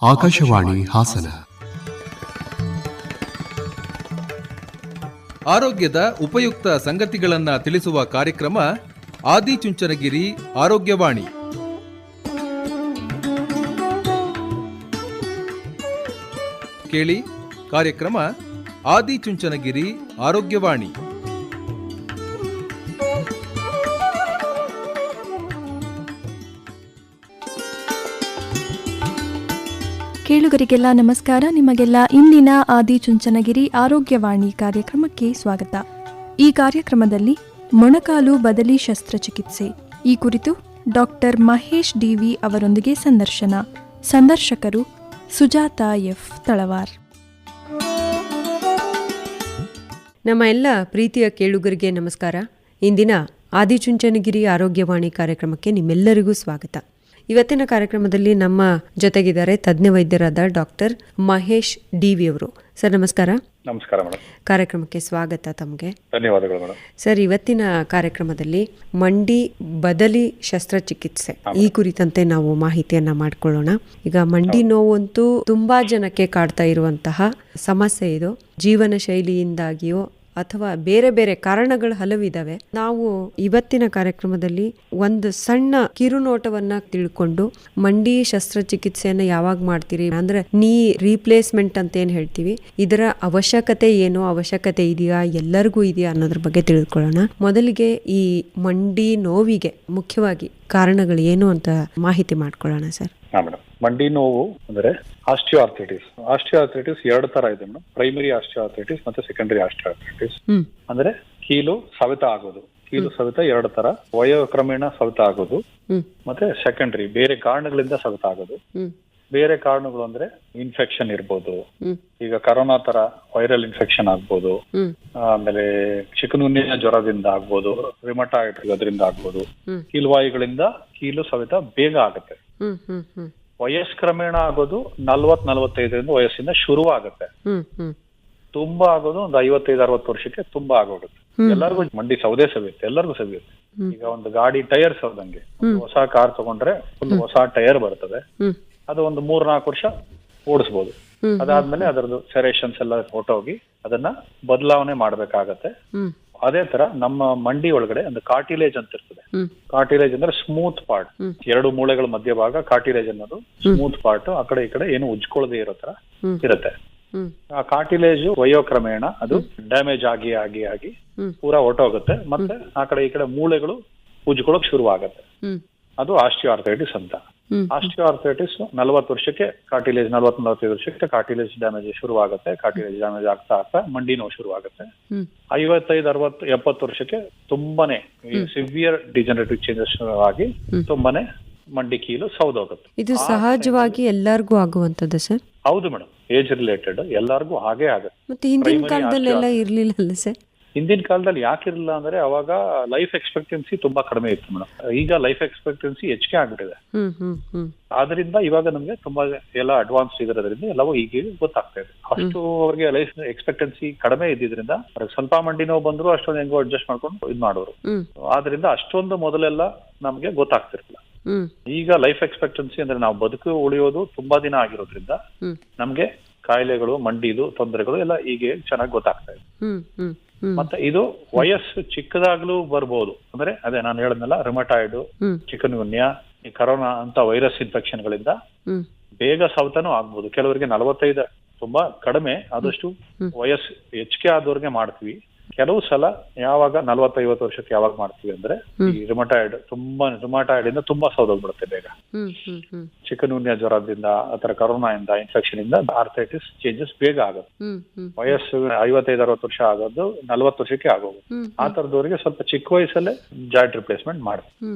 ಆಕಾಶವಾಣಿ ಹಾಸನ. ಆರೋಗ್ಯದ ಉಪಯುಕ್ತ ಸಂಗತಿಗಳನ್ನು ತಿಳಿಸುವ ಕಾರ್ಯಕ್ರಮ ಆದಿಚುಂಚನಗಿರಿ ಆರೋಗ್ಯವಾಣಿ. ಕೇಳಿ ಕಾರ್ಯಕ್ರಮ ಆದಿಚುಂಚನಗಿರಿ ಆರೋಗ್ಯವಾಣಿ. ಕೇಳುಗರಿಗೆಲ್ಲ ನಮಸ್ಕಾರ. ನಿಮಗೆಲ್ಲ ಇಂದಿನ ಆದಿಚುಂಚನಗಿರಿ ಆರೋಗ್ಯವಾಣಿ ಕಾರ್ಯಕ್ರಮಕ್ಕೆ ಸ್ವಾಗತ. ಈ ಕಾರ್ಯಕ್ರಮದಲ್ಲಿ ಮೊಣಕಾಲು ಬದಲಿ ಶಸ್ತ್ರಚಿಕಿತ್ಸೆ ಈ ಕುರಿತು ಡಾಕ್ಟರ್ ಮಹೇಶ್ ಡಿವಿ ಅವರೊಂದಿಗೆ ಸಂದರ್ಶನ. ಸಂದರ್ಶಕರು ಸುಜಾತ ಎಫ್ ತಳವಾರ್. ನಮ್ಮ ಎಲ್ಲ ಪ್ರೀತಿಯ ಕೇಳುಗರಿಗೆ ನಮಸ್ಕಾರ. ಇಂದಿನ ಆದಿಚುಂಚನಗಿರಿ ಆರೋಗ್ಯವಾಣಿ ಕಾರ್ಯಕ್ರಮಕ್ಕೆ ನಿಮ್ಮೆಲ್ಲರಿಗೂ ಸ್ವಾಗತ. ಇವತ್ತಿನ ಕಾರ್ಯಕ್ರಮದಲ್ಲಿ ನಮ್ಮ ಜೊತೆಗಿದ್ದಾರೆ ತಜ್ಞ ವೈದ್ಯರಾದ ಡಾಕ್ಟರ್ ಮಹೇಶ್ ಡಿವಿ ಅವರು. ಸರ್ ನಮಸ್ಕಾರ. ನಮಸ್ಕಾರ ಮೇಡಮ್. ಕಾರ್ಯಕ್ರಮಕ್ಕೆ ಸ್ವಾಗತ ತಮಗೆ. ಧನ್ಯವಾದಗಳು ಮೇಡಮ್. ಸರ್, ಇವತ್ತಿನ ಕಾರ್ಯಕ್ರಮದಲ್ಲಿ ಮಂಡಿ ಬದಲಿ ಶಸ್ತ್ರಚಿಕಿತ್ಸೆ ಈ ಕುರಿತಂತೆ ನಾವು ಮಾಹಿತಿಯನ್ನ ಮಾಡ್ಕೊಳ್ಳೋಣ. ಈಗ ಮಂಡಿ ನೋವಂತೂ ತುಂಬಾ ಜನಕ್ಕೆ ಕಾಡ್ತಾ ಇರುವಂತಹ ಸಮಸ್ಯೆ ಇದು. ಜೀವನ ಶೈಲಿಯಿಂದಾಗಿಯೋ ಅಥವಾ ಬೇರೆ ಬೇರೆ ಕಾರಣಗಳು ಹಲವಿದಾವೆ. ನಾವು ಇವತ್ತಿನ ಕಾರ್ಯಕ್ರಮದಲ್ಲಿ ಒಂದು ಸಣ್ಣ ಕಿರುನೋಟವನ್ನ ತಿಳ್ಕೊಂಡು ಮಂಡಿ ಶಸ್ತ್ರಚಿಕಿತ್ಸೆಯನ್ನ ಯಾವಾಗ ಮಾಡ್ತೀರಿ, ಅಂದ್ರೆ ನೀ ರೀಪ್ಲೇಸ್ಮೆಂಟ್ ಅಂತ ಏನ್ ಹೇಳ್ತೀವಿ, ಇದರ ಅವಶ್ಯಕತೆ ಏನು, ಅವಶ್ಯಕತೆ ಇದೆಯಾ, ಎಲ್ಲರಿಗೂ ಇದೆಯಾ ಅನ್ನೋದ್ರ ಬಗ್ಗೆ ತಿಳ್ಕೊಳ್ಳೋಣ. ಮೊದಲಿಗೆ ಈ ಮಂಡಿ ನೋವಿಗೆ ಮುಖ್ಯವಾಗಿ ಕಾರಣಗಳು ಏನು ಅಂತ ಮಾಹಿತಿ ಮಾಡ್ಕೊಳ್ಳೋಣ ಸರ್. ಮೇಡಮ್, ಮಂಡಿ ನೋವು ಅಂದ್ರೆ ಆಸ್ಟಿಯೋಆರ್ಥ್ರೈಟಿಸ್. ಆಸ್ಟಿಯೋಆರ್ಥ್ರೈಟಿಸ್ ಎರಡು ತರ ಇದೆ ಮೇಡಮ್. ಪ್ರೈಮರಿ ಆಸ್ಟಿಯೋಆರ್ಥ್ರೈಟಿಸ್ ಮತ್ತೆ ಸೆಕೆಂಡರಿ ಆಸ್ಟಿಯೋಆರ್ಥ್ರೈಟಿಸ್. ಅಂದ್ರೆ ಕೀಲು ಸವೆತ ಆಗೋದು. ಕೀಲು ಸವೆತ ಎರಡು ತರ, ವಯೋಕ್ರಮೇಣ ಸವೆತ ಆಗೋದು ಮತ್ತೆ ಸೆಕೆಂಡರಿ ಬೇರೆ ಕಾರಣಗಳಿಂದ ಸವೆತ ಆಗೋದು. ಬೇರೆ ಕಾರಣಗಳು ಅಂದ್ರೆ ಇನ್ಫೆಕ್ಷನ್ ಇರ್ಬೋದು, ಈಗ ಕರೋನಾ ತರ ವೈರಲ್ ಇನ್ಫೆಕ್ಷನ್ ಆಗ್ಬೋದು, ಆಮೇಲೆ ಚಿಕನ್ಗುನ್ಯಾ ಜ್ವರದಿಂದ ಆಗ್ಬೋದು, ರಿಮಟಾಯ್ಡ್ ಅದರಿಂದ ಆಗ್ಬೋದು. ಕೀಲುವಾಯುಗಳಿಂದ ಕೀಲು ಸವೆತ ಬೇಗ ಆಗುತ್ತೆ. ವಯಸ್ಕ್ರಮೇಣ ಆಗೋದು 40-45 ವಯಸ್ಸಿಂದ ಶುರು ಆಗುತ್ತೆ. ತುಂಬಾ ಆಗೋದು ಒಂದು 55-60 ವರ್ಷಕ್ಕೆ ತುಂಬಾ ಆಗೋಗುತ್ತೆ. ಎಲ್ಲರಿಗೂ ಮಂಡಿ ಸೌದೆ ಸವಿಯುತ್ತೆ, ಎಲ್ಲರಿಗೂ ಸವಿಯುತ್ತೆ. ಈಗ ಒಂದು ಗಾಡಿ ಟೈರ್ ಸೌದಂಗೆ, ಹೊಸ ಕಾರ್ ತಗೊಂಡ್ರೆ ಒಂದು ಹೊಸ ಟೈರ್ ಬರ್ತದೆ, ಅದು ಒಂದು 3-4 ವರ್ಷ ಓಡಿಸ್ಬೋದು. ಅದಾದ್ಮೇಲೆ ಅದರದ್ದು ಸೆರೇಷನ್ಸ್ ಎಲ್ಲ ಹೊರಟೋಗಿ ಅದನ್ನ ಬದಲಾವಣೆ ಮಾಡ್ಬೇಕಾಗತ್ತೆ. ಅದೇ ತರ ನಮ್ಮ ಮಂಡಿ ಒಳಗಡೆ ಒಂದು ಕಾರ್ಟಿಲೇಜ್ ಅಂತ ಇರ್ತದೆ. ಕಾರ್ಟಿಲೇಜ್ ಅಂದ್ರೆ ಸ್ಮೂತ್ ಪಾರ್ಟ್, ಎರಡು ಮೂಳೆಗಳ ಮಧ್ಯಭಾಗ ಕಾರ್ಟಿಲೇಜ್ ಅನ್ನೋದು ಸ್ಮೂತ್ ಪಾರ್ಟ್. ಆ ಕಡೆ ಈ ಕಡೆ ಏನು ಉಜ್ಕೊಳ್ಳದೆ ಇರೋ ತರ ಇರುತ್ತೆ. ಆ ಕಾರ್ಟಿಲೇಜ್ ವಯೋಕ್ರಮೇಣ ಅದು ಡ್ಯಾಮೇಜ್ ಆಗಿ ಆಗಿ ಆಗಿ ಪೂರಾ ಹೊರಟೋಗುತ್ತೆ. ಮತ್ತೆ ಆ ಕಡೆ ಈ ಕಡೆ ಮೂಳೆಗಳು ಉಜ್ಕೊಳ್ಳೋಕ್ ಶುರು ಆಗತ್ತೆ. ಅದು ಆಸ್ಟಿಯೋಆರ್ಥ್ರೈಟಿಸ್ ಅಂತ. ಆಸ್ಟಿಯೋಆರ್ಥ್ರೈಟಿಸ್ 40 ವರ್ಷಕ್ಕೆ ಕಾರ್ಟಿಲೇಜ್, 40-45 ವರ್ಷಕ್ಕೆ ಕಾರ್ಟಿಲೇಜ್ ಡ್ಯಾಮೇಜ್ ಶುರುವಾಗುತ್ತೆ. ಕಾರ್ಟಿಲೇಜ್ ಡ್ಯಾಮೇಜ್ ಆಗ್ತಾ ಆಗ್ತಾ ಮಂಡಿ ನೋವು ಶುರುವಾಗುತ್ತೆ. 55-60-70 ವರ್ಷಕ್ಕೆ ತುಂಬಾನೇ ಸಿವಿಯರ್ ಡಿಜನರೇಟಿವ್ ಚೇಂಜಸ್ ಆಗಿ ತುಂಬಾನೇ ಮಂಡಿ ಕೀಲು ಸೌದೋಗುತ್ತೆ. ಇದು ಸಹಜವಾಗಿ ಎಲ್ಲರಿಗೂ ಆಗುವಂತದ್ದು ಸರ್? ಹೌದು ಮೇಡಮ್, ಏಜ್ ರಿಲೇಟೆಡ್ ಎಲ್ಲರಿಗೂ ಹಾಗೆ ಆಗುತ್ತೆ. ಮತ್ತೆ ಹಿಂದಿನ ಕಾಲದಲ್ಲೆಲ್ಲ ಇರ್ಲಿಲ್ಲ ಸರ್? ಹಿಂದಿನ ಕಾಲದಲ್ಲಿ ಯಾಕಿರಲಿಲ್ಲ ಅಂದ್ರೆ ಅವಾಗ ಲೈಫ್ ಎಕ್ಸ್ಪೆಕ್ಟೆನ್ಸಿ ತುಂಬಾ ಕಡಿಮೆ ಇತ್ತು ಮೇಡಮ್. ಈಗ ಲೈಫ್ ಎಕ್ಸ್ಪೆಕ್ಟೆನ್ಸಿ ಹೆಚ್ಚಿಗೆ ಆಗ್ಬಿಟ್ಟಿದೆ. ಆದ್ರಿಂದ ಇವಾಗ ನಮ್ಗೆ ತುಂಬಾ ಎಲ್ಲ ಅಡ್ವಾನ್ಸ್ ಇರೋದ್ರಿಂದ ಎಲ್ಲವೂ ಈಗ ಗೊತ್ತಾಗ್ತಾ ಇದೆ. ಅಷ್ಟು ಅವ್ರಿಗೆ ಲೈಫ್ ಎಕ್ಸ್ಪೆಕ್ಟೆನ್ಸಿ ಕಡಿಮೆ ಇದ್ದಿದ್ರಿಂದ ಸ್ವಲ್ಪ ಮಂಡಿ ನೋವು ಬಂದ್ರು ಅಷ್ಟೊಂದು ಹೆಂಗೋ ಅಡ್ಜಸ್ಟ್ ಮಾಡ್ಕೊಂಡು ಇದ್ ಮಾಡೋರು. ಆದ್ರಿಂದ ಅಷ್ಟೊಂದು ಮೊದಲೆಲ್ಲ ನಮ್ಗೆ ಗೊತ್ತಾಗ್ತಿರ್ಲಿಲ್ಲ. ಈಗ ಲೈಫ್ ಎಕ್ಸ್ಪೆಕ್ಟೆನ್ಸಿ ಅಂದ್ರೆ ನಾವು ಬದುಕು ಉಳಿಯೋದು ತುಂಬಾ ದಿನ ಆಗಿರೋದ್ರಿಂದ ನಮ್ಗೆ ಕಾಯಿಲೆಗಳು, ಮಂಡಿದು ತೊಂದರೆಗಳು ಎಲ್ಲ ಈಗ ಚೆನ್ನಾಗಿ ಗೊತ್ತಾಗ್ತಾ ಇದೆ. ಮತ್ತೆ ಇದು ವಯಸ್ಸು ಚಿಕ್ಕದಾಗ್ಲೂ ಬರ್ಬೋದು. ಅಂದ್ರೆ ಅದೇ ನಾನು ಹೇಳದ್ನಲ್ಲ, ರಿಮಟಾಯ್ಡ್, ಚಿಕನ್ಗುನ್ಯಾ, ಈ ಕರೋನಾ ಅಂತ ವೈರಸ್ ಇನ್ಫೆಕ್ಷನ್ ಗಳಿಂದ ಬೇಗ ಸೌತನೂ ಆಗ್ಬೋದು. ಕೆಲವರಿಗೆ 45 ತುಂಬಾ ಕಡಿಮೆ, ಆದಷ್ಟು ವಯಸ್ಸು ಹೆಚ್ಚಿಗೆ ಆದವ್ರಿಗೆ ಮಾಡ್ತೀವಿ. ಕೆಲವು ಸಲ ಯಾವಾಗ 40-50 ವರ್ಷಕ್ಕೆ ಯಾವಾಗ ಮಾಡ್ತೀವಿ ಅಂದ್ರೆ ಈ ರಿಮಟಾಯ್ಡ್ ಇಂದ ತುಂಬಾ ಸೌದೋಗ್ಬಿಡುತ್ತೆ ಬೇಗ. ಚಿಕನ್ಗುನ್ಯಾ ಜ್ವರದಿಂದ ಅಥವಾ ಕರೋನಾ ಇಂದ ಇನ್ಫೆಕ್ಷನ್ ಇಂದ ಆರ್ಥ್ರೈಟಿಸ್ ಚೇಂಜಸ್ ಬೇಗ ಆಗುತ್ತೆ. ವಯಸ್ಸು 55-60 ವರ್ಷ ಆಗೋದು 40 ವರ್ಷಕ್ಕೆ ಆಗೋದು. ಆ ತರದವರಿಗೆ ಸ್ವಲ್ಪ ಚಿಕ್ಕ ವಯಸ್ಸಲ್ಲೇ ಜಾಯಿಂಟ್ ರಿಪ್ಲೇಸ್ಮೆಂಟ್ ಮಾಡ್ತೀವಿ.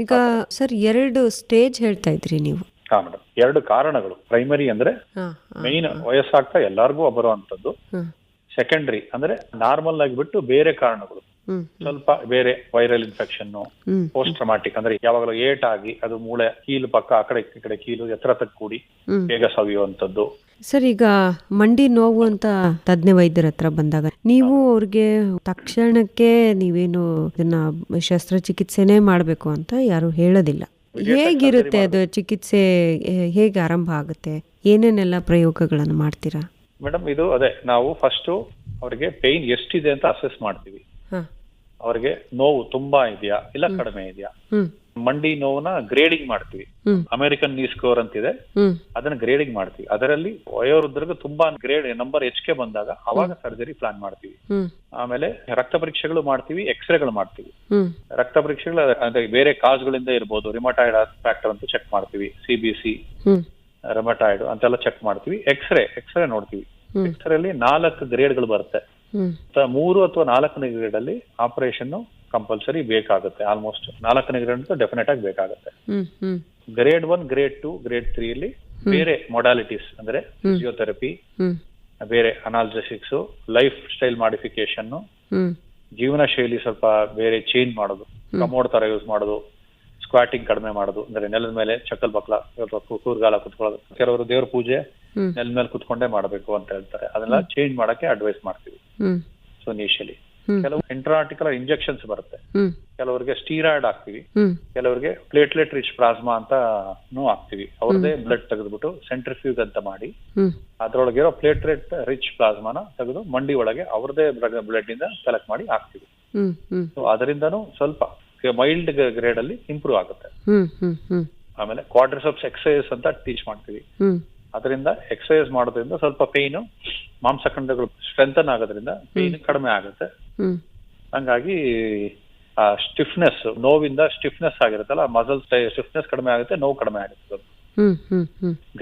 ಈಗ ಸರ್, 2 ಸ್ಟೇಜ್ ಹೇಳ್ತಾ ಇದ್ರಿ ನೀವು. ಹಾ ಮೇಡಮ್, 2 ಕಾರಣಗಳು. ಪ್ರೈಮರಿ ಅಂದ್ರೆ ಮೈನ್ ವಯಸ್ಸಾಗ್ತಾ ಎಲ್ಲಾರ್ಗೂ ಬರುವಂತದ್ದು. ಸೆಕೆಂಡರಿ ಅಂದ್ರೆ ನಾರ್ಮಲ್ ಆಗಿ ಬಿಟ್ಟು ಬೇರೆ ಕಾರಣಗಳು, ಸ್ವಲ್ಪ ಬೇರೆ ವೈರಲ್ ಇನ್ಫೆಕ್ಷನ್, ಪೋಸ್ಟ್ ಟ್ರಾಮಾಟಿಕ್ ಅಂದ್ರೆ ಯಾವಾಗಲೂ ಏಟ್ ಆಗಿ ಅದು ಮೂಳೆ ಕೀಲು ಪಕ್ಕ ಆ ಕಡೆ ಈ ಕಡೆ ಕೀಲು ಎತ್ತರ ತಕ್ಕ ಕೂಡಿ ಬೇಗ ಸವಿಯುವಂತದ್ದು. ಸರ್, ಈಗ ಮಂಡಿ ನೋವು ಅಂತ ತಜ್ಞ ವೈದ್ಯರ ಹತ್ರ ಬಂದಾಗ ನೀವು ಅವ್ರಿಗೆ ತಕ್ಷಣಕ್ಕೆ ನೀವೇನು ಇದನ್ನ ಶಸ್ತ್ರಚಿಕಿತ್ಸೆನೇ ಮಾಡಬೇಕು ಅಂತ ಯಾರು ಹೇಳೋದಿಲ್ಲ. ಹೇಗಿರುತ್ತೆ ಅದು ಚಿಕಿತ್ಸೆ? ಹೇಗೆ ಆರಂಭ ಆಗುತ್ತೆ? ಏನೇನೆಲ್ಲ ಪ್ರಯೋಗಗಳನ್ನು ಮಾಡ್ತೀರಾ? ಮೇಡಮ್ ಇದು ಅದೇ, ನಾವು ಫಸ್ಟ್ ಅವರಿಗೆ ಪೇಯ್ನ್ ಎಷ್ಟಿದೆ ಅಂತ ಅಸೆಸ್ ಮಾಡ್ತೀವಿ. ಅವ್ರಿಗೆ ನೋವು ತುಂಬಾ ಇದೆಯಾ ಇಲ್ಲ ಕಡಿಮೆ ಇದೆಯಾ. ಮಂಡಿ ನೋವನ್ನ ಗ್ರೇಡಿಂಗ್ ಮಾಡ್ತೀವಿ. ಅಮೆರಿಕನ್ ನೀ ಸ್ಕೋರ್ ಅಂತಿದೆ, ಅದನ್ನ ಗ್ರೇಡಿಂಗ್ ಮಾಡ್ತೀವಿ. ಅದರಲ್ಲಿ ವಯೋವೃದ್ಧರಿಗೆ ತುಂಬಾ ಗ್ರೇಡ್ ನಂಬರ್ ಹೆಚ್ಚಿಗೆ ಬಂದಾಗ ಅವಾಗ ಸರ್ಜರಿ ಪ್ಲಾನ್ ಮಾಡ್ತೀವಿ. ಆಮೇಲೆ ರಕ್ತ ಪರೀಕ್ಷೆಗಳು ಮಾಡ್ತೀವಿ, ಎಕ್ಸ್ರೇಗಳು ಮಾಡ್ತೀವಿ. ರಕ್ತ ಪರೀಕ್ಷೆಗಳು ಅಂದ್ರೆ ಬೇರೆ ಕಾಸ್ಗಳಿಂದ ಇರ್ಬೋದು, ರಿಮಟಾಯ್ಡ್ ಫ್ಯಾಕ್ಟರ್ ಅಂತ ಚೆಕ್ ಮಾಡ್ತೀವಿ, CBC, ರೆಮಟಾಯ್ಡ್ ಅಂತೆಲ್ಲ ಚೆಕ್ ಮಾಡ್ತೀವಿ. ಎಕ್ಸ್ರೇ ನೋಡ್ತೀವಿ. ಎಕ್ಸ್ರೇಲಿ 4 ಗ್ರೇಡ್ಗಳು ಬರುತ್ತೆ. 3 ಅಥವಾ 4ನೇ ಗ್ರೇಡ್ ಅಲ್ಲಿ ಆಪರೇಷನ್ ಕಂಪಲ್ಸರಿ ಬೇಕಾಗುತ್ತೆ. ಆಲ್ಮೋಸ್ಟ್ 4ನೇ ಗ್ರೇಡ್ ಅಂತ ಡೆಫಿನೆಟ್ ಆಗಿ ಬೇಕಾಗುತ್ತೆ. ಗ್ರೇಡ್ 1, ಗ್ರೇಡ್ 2, ಗ್ರೇಡ್ 3 ಅಲ್ಲಿ ಬೇರೆ ಮೊಡಾಲಿಟೀಸ್ ಅಂದ್ರೆ ಫಿಸಿಯೋಥೆರಪಿ, ಬೇರೆ ಅನಾಲ್ಜೆಸಿಕ್ಸ್, ಲೈಫ್ ಸ್ಟೈಲ್ ಮಾಡಿಫಿಕೇಶನ್, ಜೀವನ ಶೈಲಿ ಸ್ವಲ್ಪ ಬೇರೆ ಚೇಂಜ್ ಮಾಡೋದು, ಕಮೋಡ್ ತರ ಯೂಸ್ ಮಾಡೋದು, ಸ್ಕ್ವಾಟಿಂಗ್ ಕಡಿಮೆ ಮಾಡೋದು, ಅಂದ್ರೆ ನೆಲದ ಮೇಲೆ ಚಕ್ಕಲ್ ಬಕ್ಲ ಕೂರ್ಗಾಲ ಕುತ್ಕೊಳ್ಳೋದು. ಕೆಲವರು ದೇವ್ರ ಪೂಜೆ ನೆಲದ ಮೇಲೆ ಕುತ್ಕೊಂಡೇ ಮಾಡಬೇಕು ಅಂತ ಹೇಳ್ತಾರೆ. ಅದೆಲ್ಲ ಚೇಂಜ್ ಮಾಡಕ್ಕೆ ಅಡ್ವೈಸ್ ಮಾಡ್ತೀವಿ. ಸೊ ಇನಿಷಿಯಲಿ ಕೆಲವು ಇಂಟ್ರಾರ್ಟಿಕುಲರ್ ಇಂಜೆಕ್ಷನ್ಸ್ ಬರುತ್ತೆ. ಕೆಲವರಿಗೆ ಸ್ಟೀರಾಯ್ಡ್ ಹಾಕ್ತಿವಿ, ಕೆಲವರಿಗೆ ಪ್ಲೇಟ್ಲೆಟ್ ರಿಚ್ ಪ್ಲಾಸ್ಮಾ ಅಂತ ಹಾಕ್ತಿವಿ. ಅವ್ರದೇ ಬ್ಲಡ್ ತೆಗೆದ್ಬಿಟ್ಟು ಸೆಂಟ್ರಿಫ್ಯೂಗ್ ಅಂತ ಮಾಡಿ ಅದ್ರೊಳಗಿರೋ ಪ್ಲೇಟ್ಲೆಟ್ ರಿಚ್ ಪ್ಲಾಸ್ಮಾನ ತೆಗೆದು ಮಂಡಿ ಒಳಗೆ ಅವ್ರದೇ ಬ್ಲಡ್ ಇಂದ ಕಲೆಕ್ಟ್ ಮಾಡಿ ಹಾಕ್ತಿವಿ. ಸೊ ಅದರಿಂದನೂ ಸ್ವಲ್ಪ ಮೈಲ್ಡ್ ಗ್ರೇಡ್ ಅಲ್ಲಿ ಇಂಪ್ರೂವ್ ಆಗುತ್ತೆ. ಆಮೇಲೆ ಕ್ವಾಡ್ರಿಸೆಪ್ಸ್ ಎಕ್ಸರ್ಸೈಸ್ ಅಂತ ಟೀಚ್ ಮಾಡ್ತೀವಿ. ಅದರಿಂದ ಎಕ್ಸರ್ಸೈಸ್ ಮಾಡೋದ್ರಿಂದ ಸ್ವಲ್ಪ ಪೇಯ್ನ್, ಮಾಂಸಖಂಡಗಳು ಸ್ಟ್ರೆಂಥನ್ ಆಗೋದ್ರಿಂದ ಪೇಯ್ನ್ ಕಡಿಮೆ ಆಗುತ್ತೆ. ಹಂಗಾಗಿ ಆ ಸ್ಟಿಫ್ನೆಸ್, ನೋವಿಂದ ಸ್ಟಿಫ್ನೆಸ್ ಆಗಿರುತ್ತಲ್ಲ, ಮಸಲ್ ಸ್ಟಿಫ್ನೆಸ್ ಕಡಿಮೆ ಆಗುತ್ತೆ, ನೋವು ಕಡಿಮೆ ಆಗುತ್ತೆ.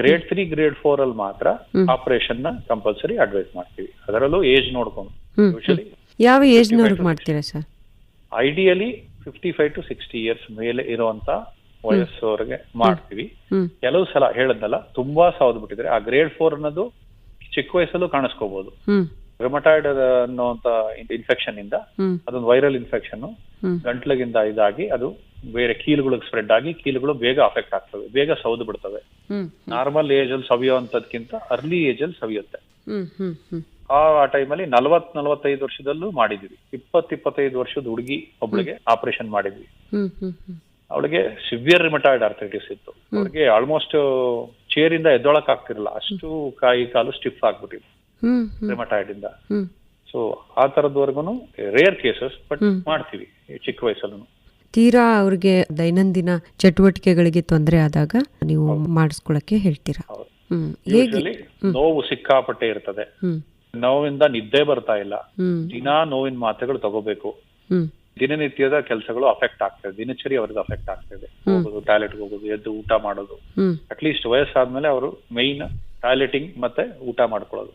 ಗ್ರೇಡ್ 3, ಗ್ರೇಡ್ 4 ಅಲ್ಲಿ ಮಾತ್ರ ಆಪರೇಷನ್ ನ ಕಂಪಲ್ಸರಿ ಅಡ್ವೈಸ್ ಮಾಡ್ತೀವಿ. ಅದರಲ್ಲೂ ಏಜ್ ನೋಡ್ಕೊಂಡು. ಯೂಶಲಿ ಯಾವ ಏಜ್ ನವರೆಗೆ ಮಾಡ್ತೀರಾ ಸರ್? ಐಡಿಯಲಿ 55 to 60 ಇಯರ್ಸ್ ಮೇಲೆ ಇರುವಂತ ವಯಸ್ಸವರೆಗೆ ಮಾಡ್ತೀವಿ. ಕೆಲವು ಸಲ ಹೇಳದ್ನಲ್ಲ, ತುಂಬಾ ಸವದ್ ಬಿಟ್ಟಿದ್ರೆ ಆ ಗ್ರೇಡ್ 4 ಅನ್ನೋದು ಚಿಕ್ಕ ವಯಸ್ಸಲ್ಲೂ ಕಾಣಿಸ್ಕೋಬಹುದು. ರೆಮಟಾಯ್ಡ್ ಅನ್ನೋಂತ ಇನ್ಫೆಕ್ಷನ್ ಇಂದ, ಅದೊಂದು ವೈರಲ್ ಇನ್ಫೆಕ್ಷನ್, ಗಂಟ್ಲಿಗಿಂದ ಇದಾಗಿ ಅದು ಬೇರೆ ಕೀಲುಗಳಿಗೆ ಸ್ಪ್ರೆಡ್ ಆಗಿ ಕೀಲುಗಳು ಬೇಗ ಅಫೆಕ್ಟ್ ಆಗ್ತವೆ, ಬೇಗ ಸವದು ಬಿಡ್ತವೆ. ನಾರ್ಮಲ್ ಏಜ್ ಅಲ್ಲಿ ಸವಿಯುವಂತದ್ಕಿಂತ ಅರ್ಲಿ ಏಜ್ ಅಲ್ಲಿ ಸವಿಯುತ್ತೆ. ಆ ಟೈಮಲ್ಲಿ 40-45 ವರ್ಷದಲ್ಲೂ ಮಾಡಿದ್ವಿ. 20-25 ವರ್ಷದ ಹುಡುಗಿ ಒಬ್ಳಿಗೆ ಆಪರೇಷನ್ ಮಾಡಿದ್ವಿ. ಅವಳಿಗೆ ಸಿವಿಯರ್ ರಿಮಟಾಯ್ಡ್ ಆರ್ಥರೈಟಿಸ್ ಇತ್ತು. ಅವ್ರಿಗೆ ಆಲ್ಮೋಸ್ಟ್ ಚೇರ್ ಇಂದ ಎದ್ದೊಳಕ್ ಆಗ್ತಿರಲ್ಲ, ಅಷ್ಟು ಕಾಯಿ ಕಾಲು ಸ್ಟಿಫ್ ಆಗ್ಬಿಟ್ಟಿದೆ ರಿಮಟಾಯ್ಡ್ ಇಂದ. ಸೊ ಆ ತರದವರೆಗೂ ರೇರ್ ಕೇಸಸ್, ಬಟ್ ಮಾಡ್ತೀವಿ ಚಿಕ್ಕ ವಯಸ್ಸಲ್ಲೂ. ತೀರಾ ಅವ್ರಿಗೆ ದೈನಂದಿನ ಚಟುವಟಿಕೆಗಳಿಗೆ ತೊಂದರೆ ಆದಾಗ ನೀವು ಮಾಡಿಸ್ಕೊಳಕ್ಕೆ ಹೇಳ್ತೀರಾ? ನೋವು ಸಿಕ್ಕಾಪಟ್ಟೆ ಇರ್ತದೆ, ನೋವಿಂದ ನಿದ್ದೆ ಬರ್ತಾ ಇಲ್ಲ, ದಿನಾ ನೋವಿನ ಮಾತ್ರೆಗಳು ತಗೋಬೇಕು, ದಿನನಿತ್ಯದ ಕೆಲಸಗಳು ಅಫೆಕ್ಟ್ ಆಗ್ತದೆ, ದಿನಚರಿ ಅವ್ರಿಗೆ ಅಫೆಕ್ಟ್ ಆಗ್ತದೆ. ಹೋಗೋದು, ಟಾಯ್ಲೆಟ್ ಹೋಗೋದು, ಎದ್ದು ಊಟ ಮಾಡೋದು, ಅಟ್ಲೀಸ್ಟ್ ವಯಸ್ಸಾದ್ಮೇಲೆ ಅವರು ಮೈನ್ ಟಾಯ್ಲೆಟಿಂಗ್ ಮತ್ತೆ ಊಟ ಮಾಡ್ಕೊಳ್ಳೋದು,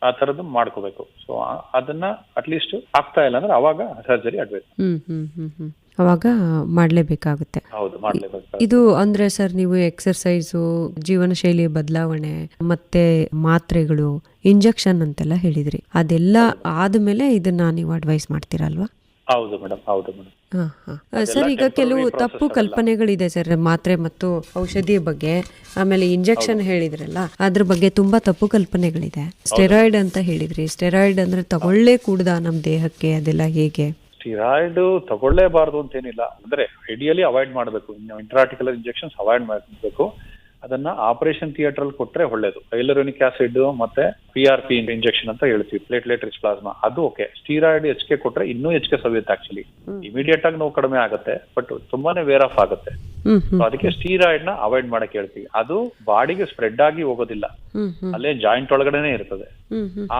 ಆ ತರದ್ದು ಮಾಡ್ಕೋಬೇಕು. ಸೊ ಅದನ್ನ ಅಟ್ಲೀಸ್ಟ್ ಆಗ್ತಾ ಇಲ್ಲ ಅಂದ್ರೆ ಅವಾಗ ಸರ್ಜರಿ ಅಡ್ವೈಸ್. ಅವಾಗ ಮಾಡ್ಲೇಬೇಕಾಗುತ್ತೆ. ಹೌದು, ಮಾಡ್ಲೇಬೇಕು. ಇದು ಅಂದ್ರೆ ಸರ್, ನೀವು ಎಕ್ಸರ್ಸೈಸು, ಜೀವನ ಶೈಲಿಯ ಬದಲಾವಣೆ, ಮತ್ತೆ ಮಾತ್ರೆಗಳು, ಇಂಜೆಕ್ಷನ್ ಅಂತೆಲ್ಲ ಹೇಳಿದ್ರಿ. ಅದೆಲ್ಲ ಆದ್ಮೇಲೆ ಇದನ್ನ ನೀವು ಅಡ್ವೈಸ್ ಮಾಡ್ತೀರಲ್ವಾ? ಹೌದು ಮೇಡಮ್, ಹೌದು ಮೇಡಮ್. ಸರ್, ಈಗ ಕೆಲವು ತಪ್ಪು ಕಲ್ಪನೆಗಳಿದೆ ಸರ್ ಮಾತ್ರೆ ಮತ್ತು ಔಷಧಿಯ ಬಗ್ಗೆ. ಆಮೇಲೆ ಇಂಜೆಕ್ಷನ್ ಹೇಳಿದ್ರಲ್ಲ, ಅದ್ರ ಬಗ್ಗೆ ತುಂಬಾ ತಪ್ಪು ಕಲ್ಪನೆಗಳಿದೆ. ಸ್ಟೆರಾಯ್ಡ್ ಅಂತ ಹೇಳಿದ್ರಿ. ಸ್ಟೆರಾಯ್ಡ್ ಅಂದ್ರೆ ತಗೊಳ್ಳೇ ಕೂಡದ ನಮ್ ದೇಹಕ್ಕೆ? ಅದೆಲ್ಲ ಹೇಗೆ? ಸ್ಟಿರಾಯ್ಡ್ ತಗೊಳ್ಳೇಬಾರ್ದು ಅಂತೇನಿಲ್ಲ, ಅಂದ್ರೆ ಐಡಿಯಲಿ ಅವಾಯ್ಡ್ ಮಾಡಬೇಕು. ಇಂಟ್ರಾರ್ಟಿಕ್ಯುಲರ್ ಇಂಜೆಕ್ಷನ್ಸ್ ಅವಾಯ್ಡ್ ಮಾಡಬೇಕು. ಅದನ್ನ ಆಪರೇಷನ್ ಥಿಯೇಟರ್ ಅಲ್ಲಿ ಕೊಟ್ರೆ ಒಳ್ಳೇದು. ಹೈಲುರೋನಿಕ್ ಆಸಿಡ್ ಮತ್ತೆ PRP ಇಂಜೆಕ್ಷನ್ ಅಂತ ಹೇಳ್ತೀವಿ, ಪ್ಲೇಟ್ಲೆಟ್ ರಿಚ್ ಪ್ಲಾಸ್ಮಾ, ಅದು ಓಕೆ. ಸ್ಟೀರಾಯ್ಡ್ ಹೆಚ್ಚಿಗೆ ಕೊಟ್ರೆ ಇನ್ನೂ ಹೆಚ್ಚಿಗೆ ಸವಿಯುತ್ತೆ. ಆಕ್ಚುಲಿ ಇಮಿಡಿಯೇಟ್ ಆಗಿ ನೋವು ಕಡಿಮೆ ಆಗುತ್ತೆ, ಬಟ್ ತುಂಬಾನೇ ವೇರ್ ಆಫ್ ಆಗುತ್ತೆ. ಅದಕ್ಕೆ ಸ್ಟೀರಾಯ್ಡ್ ನ ಅವಾಯ್ಡ್ ಮಾಡಕ್ ಹೇಳ್ತೀವಿ. ಅದು ಬಾಡಿಗೆ ಸ್ಪ್ರೆಡ್ ಆಗಿ ಹೋಗೋದಿಲ್ಲ, ಅಲ್ಲೇ ಜಾಯಿಂಟ್ ಒಳಗಡೆನೆ ಇರ್ತದೆ.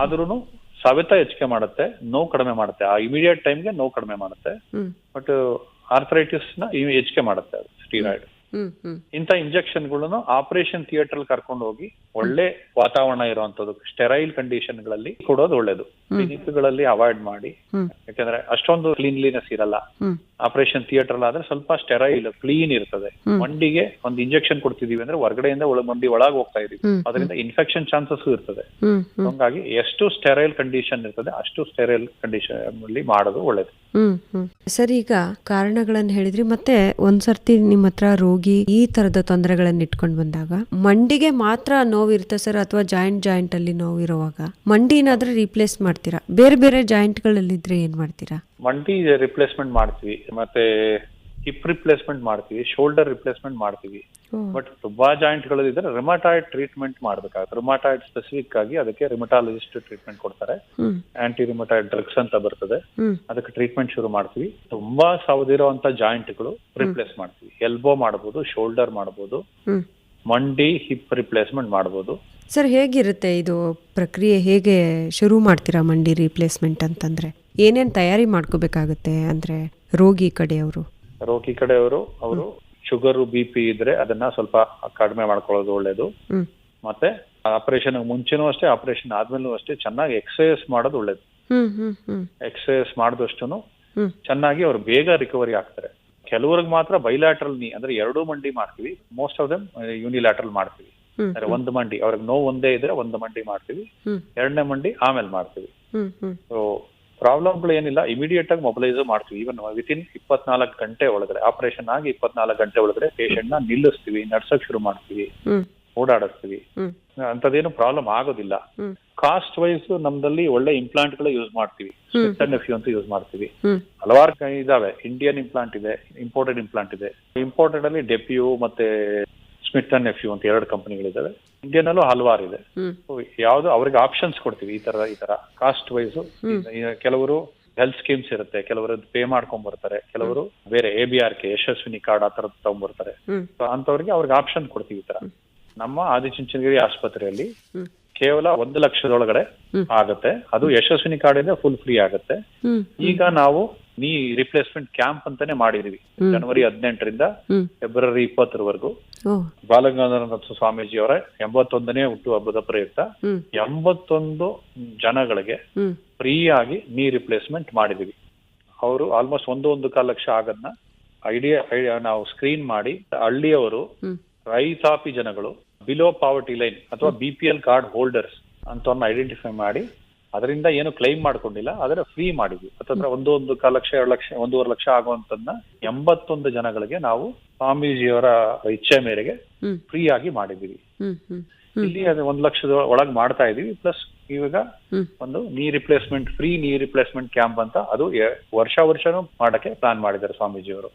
ಆದ್ರೂ ಸವೆತ ಹೆಚ್ಚಿಗೆ ಮಾಡುತ್ತೆ, ನೋವು ಕಡಿಮೆ ಮಾಡುತ್ತೆ. ಆ ಇಮಿಡಿಯೇಟ್ ಟೈಮ್ಗೆ ನೋವು ಕಡಿಮೆ ಮಾಡುತ್ತೆ, ಬಟ್ ಆರ್ಥರೈಟಿಸ್ ನ ಹೆಚ್ಚಿಗೆ ಮಾಡುತ್ತೆ ಅದು ಸ್ಟೀರಾಯ್ಡ್. ಇಂಥ ಇಂಜೆಕ್ಷನ್ಗಳನ್ನು ಆಪರೇಷನ್ ಥಿಯೇಟರ್ ಕರ್ಕೊಂಡು ಹೋಗಿ ಒಳ್ಳೆ ವಾತಾವರಣ ಇರುವಂತದ್ದು ಸ್ಟೆರೈಲ್ ಕಂಡೀಷನ್ ಗಳಲ್ಲಿ ಕೊಡೋದು ಒಳ್ಳೇದು. ಕ್ಲಿನಿಕ್ ಗಳಲ್ಲಿ ಅವಾಯ್ಡ್ ಮಾಡಿ, ಯಾಕಂದ್ರೆ ಅಷ್ಟೊಂದು ಕ್ಲೀನ್ಲಿನೆಸ್ ಇರಲ್ಲ. ಆಪರೇಷನ್ ಥಿಯೇಟರ್ ಆದ್ರೆ ಸ್ವಲ್ಪ ಸ್ಟೆರೈಲ್ ಕ್ಲೀನ್ ಇರ್ತದೆ. ಮಂಡಿಗೆ ಒಂದು ಇಂಜೆಕ್ಷನ್ ಕೊಡ್ತಿದೀವಿ ಅಂದ್ರೆ ಹೊರಗಡೆಯಿಂದ ಮಂಡಿ ಒಳಗೆ ಹೋಗ್ತಾ ಇದೀವಿ, ಅದರಿಂದ ಇನ್ಫೆಕ್ಷನ್ ಚಾನ್ಸಸ್ ಇರ್ತದೆ. ಹಂಗಾಗಿ ಎಷ್ಟು ಸ್ಟೆರೈಲ್ ಕಂಡೀಷನ್ ಇರ್ತದೆ ಅಷ್ಟು ಸ್ಟೆರೈಲ್ ಕಂಡೀಷನ್ ಅಲ್ಲಿ ಮಾಡೋದು ಒಳ್ಳೇದು. ಸರಿ, ಈಗ ಕಾರಣಗಳನ್ನ ಹೇಳಿದ್ರಿ. ಮತ್ತೆ ಒಂದ್ಸರ್ತಿ ನಿಮ್ಮ ಹತ್ರ ರೋಗಿ ಈ ತರದ ತೊಂದರೆಗಳನ್ನ ಇಟ್ಕೊಂಡ್ ಬಂದಾಗ ಮಂಡಿಗೆ ಮಾತ್ರ ನೋವು ಇರುತ್ತೆ ಸರ್, ಅಥವಾ ಜಾಯಿಂಟ್ ಅಲ್ಲಿ ನೋವು ಇರುವಾಗ ಮಂಡಿನಾದ್ರೂ ರಿಪ್ಲೇಸ್ ಮಾಡ್ತೀರಾ? ಬೇರೆ ಬೇರೆ ಜಾಯಿಂಟ್ ಗಳಲ್ಲಿದ್ರೆ ಏನ್ ಮಾಡ್ತೀರಾ? ಮಂಡಿ ರಿಪ್ಲೇಸ್ಮೆಂಟ್ ಮಾಡ್ತೀವಿ. ಮತ್ತೆ ಹಿಪ್ ರಿಪ್ಲೇಸ್ಮೆಂಟ್ ಮಾಡ್ತೀವಿ, ಶೋಲ್ಡರ್ ರಿಪ್ಲೇಸ್ಮೆಂಟ್ ಮಾಡ್ತೀವಿ. ಬಟ್ ತುಂಬಾ ಜಾಯಿಂಟ್ ಗಳಿದ್ರೆ ರಿಮಟಾಯ್ಡ್ ಟ್ರೀಟ್ಮೆಂಟ್ ಮಾಡ್ಬೇಕಾಗುತ್ತೆ. ರಿಮಟಾಯ್ಡ್ ಸ್ಪೆಸಿಫಿಕ್ ಆಗಿ ಅದಕ್ಕೆ ರಿಮಟಾಲಜಿಸ್ಟ್ ಟ್ರೀಟ್ಮೆಂಟ್ ಕೊಡ್ತಾರೆ. ಆಂಟಿ ರಿಮಟಾಯ್ಡ್ ಡ್ರಗ್ಸ್ ಅಂತ ಬರ್ತದೆ, ಅದಕ್ಕೆ ಟ್ರೀಟ್ಮೆಂಟ್ ಶುರು ಮಾಡ್ತೀವಿ. ತುಂಬಾ ಸವದಿರುವಂತ ಜಾಯಿಂಟ್ಗಳು ರಿಪ್ಲೇಸ್ ಮಾಡ್ತೀವಿ. ಎಲ್ಬೋ ಮಾಡಬಹುದು, ಶೋಲ್ಡರ್ ಮಾಡಬಹುದು, ಮಂಡಿ ಹಿಪ್ ರಿಪ್ಲೇಸ್ಮೆಂಟ್ ಮಾಡಬಹುದು. ಸರ್, ಹೇಗಿರುತ್ತೆ ಇದು ಪ್ರಕ್ರಿಯೆ? ಹೇಗೆ ಶುರು ಮಾಡ್ತೀರಾ ಮಂಡಿ ರಿಪ್ಲೇಸ್ಮೆಂಟ್ ಅಂತಂದ್ರೆ? ಏನೇನ್ ತಯಾರಿ ಮಾಡ್ಕೋಬೇಕಾಗುತ್ತೆ ಅಂದ್ರೆ ರೋಗಿ ಕಡೆಯವರು ಅವರು ಶುಗರ್ BP ಇದ್ರೆ ಅದನ್ನ ಸ್ವಲ್ಪ ಕಡಿಮೆ ಮಾಡ್ಕೊಳ್ಳೋದು ಒಳ್ಳೇದು. ಮತ್ತೆ ಆಪರೇಷನ್ ಮುಂಚೆನೂ ಅಷ್ಟೇ, ಆಪರೇಷನ್ ಆದ್ಮೇಲೂ ಅಷ್ಟೇ ಚೆನ್ನಾಗಿ ಎಕ್ಸರ್ಸೈಸ್ ಮಾಡೋದು ಒಳ್ಳೇದು. ಎಕ್ಸರ್ಸೈಸ್ ಮಾಡಿದಷ್ಟು ಚೆನ್ನಾಗಿ ಅವ್ರು ಬೇಗ ರಿಕವರಿ ಆಗ್ತಾರೆ. ಕೆಲವ್ರಿಗೆ ಮಾತ್ರ ಬೈಲ್ಯಾಟ್ರಲ್ ನೀ ಅಂದ್ರೆ 2 ಮಂಡಿ ಮಾಡ್ತೀವಿ. ಮೋಸ್ಟ್ ಆಫ್ ದಮ್ ಯೂನಿಲ್ಯಾಟ್ರಲ್ ಮಾಡ್ತೀವಿ. ಅಂದ್ರೆ 1 ಮಂಡಿ ಅವ್ರಿಗೆ ನೋವು ಒಂದೇ ಇದ್ರೆ 1 ಮಂಡಿ ಮಾಡ್ತೀವಿ, 2ನೇ ಮಂಡಿ ಆಮೇಲೆ ಮಾಡ್ತೀವಿ. ಸೊ ಪ್ರಾಬ್ಲಮ್ಗಳು ಏನಿಲ್ಲ, ಇಮಿಡಿಯೇಟ್ ಆಗಿ ಮೊಬಿಲೈಸ್ ಮಾಡ್ತೀವಿ. ಈವನ್ ವಿತಿನ್ 24 ಗಂಟೆ ಒಳಗಡೆ, ಆಪರೇಷನ್ ಆಗಿ 24 ಗಂಟೆ ಒಳಗಡೆ ಪೇಷಂಟ್ ನ ನಿಲ್ಲಿಸ್ತೀವಿ, ನಡ್ಸಕ್ ಶುರು ಮಾಡ್ತೀವಿ, ಓಡಾಡಿಸ್ತೀವಿ. ಅಂತದೇನು ಪ್ರಾಬ್ಲಮ್ ಆಗೋದಿಲ್ಲ. ಕಾಸ್ಟ್ ವೈಸ್ ನಮ್ದಲ್ಲಿ ಒಳ್ಳೆ ಇಂಪ್ಲಾಂಟ್ ಗಳು ಯೂಸ್ ಮಾಡ್ತೀವಿ. ಸ್ಮಿತ್ ಅಂಡ್ ನೆಫ್ಯೂ ಅಂತ ಯೂಸ್ ಮಾಡ್ತೀವಿ. ಹಲವಾರು ಇದಾವೆ. ಇಂಡಿಯನ್ ಇಂಪ್ಲಾಂಟ್ ಇದೆ, ಇಂಪೋರ್ಟೆಡ್ ಇಂಪ್ಲಾಂಟ್ ಇದೆ. ಇಂಪೋರ್ಟೆಡ್ ಅಲ್ಲಿ ಡೆಪ್ಯೂ ಮತ್ತೆ ಸ್ಮಿತ್ ಅಂಡ್ ನೆಫ್ಯೂ ಅಂತ 2 ಕಂಪನಿಗಳಿದಾವೆ. ಇಂಡಿಯನ್ ಅಲ್ಲೂ ಹಲವಾರು ಇದೆ. ಯಾವ್ದು ಅವ್ರಿಗೆ ಆಪ್ಷನ್ಸ್ ಕೊಡ್ತೀವಿ. ಈ ತರ ಕಾಸ್ಟ್ ವೈಸ್ ಕೆಲವರು ಹೆಲ್ತ್ ಸ್ಕೀಮ್ಸ್ ಇರುತ್ತೆ, ಕೆಲವರು ಪೇ ಮಾಡ್ಕೊಂಡ್ ಬರ್ತಾರೆ, ಕೆಲವರು ಬೇರೆ ABRK ಯಶಸ್ವಿನಿ ಕಾರ್ಡ್ ಆ ತರದ್ ತಗೊಂಡ್ಬರ್ತಾರೆ. ಅಂತವ್ರಿಗೆ ಅವ್ರಿಗೆ ಆಪ್ಷನ್ ಕೊಡ್ತೀವಿ. ಈ ತರ ನಮ್ಮ ಆದಿಚುಂಚನಗಿರಿ ಆಸ್ಪತ್ರೆಯಲ್ಲಿ ಕೇವಲ 1 ಲಕ್ಷದೊಳಗಡೆ ಆಗತ್ತೆ. ಅದು ಯಶಸ್ವಿನಿ ಕಾರ್ಡ್ ಇಂದ ಫುಲ್ ಫ್ರೀ ಆಗತ್ತೆ. ಈಗ ನಾವು ನೀ ರಿಪ್ಲೇಸ್ಮೆಂಟ್ ಕ್ಯಾಂಪ್ ಅಂತಾನೆ ಮಾಡಿದೀವಿ. ಜನವರಿ 18ರಿಂದ ಫೆಬ್ರವರಿ 20ರವರೆಗೂ ಬಾಲಗಂಗಾಧರ ಸ್ವಾಮೀಜಿ ಅವರ 81ನೇ ಹುಟ್ಟುಹಬ್ಬದ ಪ್ರಯುಕ್ತ 81 ಜನಗಳಿಗೆ ಫ್ರೀ ಆಗಿ ನೀ ರಿಪ್ಲೇಸ್ಮೆಂಟ್ ಮಾಡಿದೀವಿ. ಅವರು ಆಲ್ಮೋಸ್ಟ್ 1.25 ಲಕ್ಷ ಆಗದ್ನ ಐಡಿಯಾ ನಾವು ಸ್ಕ್ರೀನ್ ಮಾಡಿ, ಹಳ್ಳಿಯವರು, ರೈತಾಪಿ ಜನಗಳು, ಬಿಲೋ ಪಾವರ್ಟಿ ಲೈನ್ ಅಥವಾ BPL ಕಾರ್ಡ್ ಹೋಲ್ಡರ್ಸ್ ಅಂತ ಐಡೆಂಟಿಫೈ ಮಾಡಿ ಅದರಿಂದ ಏನು ಕ್ಲೈಮ್ ಮಾಡ್ಕೊಂಡಿಲ್ಲ, ಆದ್ರೆ ಫ್ರೀ ಮಾಡಿದ್ವಿ. ಅಥವಾ 1.25 ಲಕ್ಷ 2 ಲಕ್ಷ 1.5 ಲಕ್ಷ ಆಗುವಂತನ್ನ 81 ಜನಗಳಿಗೆ ನಾವು ಸ್ವಾಮೀಜಿಯವರ ಇಚ್ಛೆ ಮೇರೆಗೆ ಫ್ರೀ ಆಗಿ ಮಾಡಿದೀವಿ. ಇಲ್ಲಿ ಅದು 1 ಲಕ್ಷದ ಒಳಗೆ ಮಾಡ್ತಾ ಇದೀವಿ. ಪ್ಲಸ್ ಇವಾಗ ಒಂದು ಫ್ರೀ ನೀ ರಿಪ್ಲೇಸ್ಮೆಂಟ್ ಕ್ಯಾಂಪ್ ಅಂತ ಅದು ವರ್ಷನೂ ಮಾಡಕ್ಕೆ ಪ್ಲಾನ್ ಮಾಡಿದ್ದಾರೆ ಸ್ವಾಮೀಜಿಯವರು.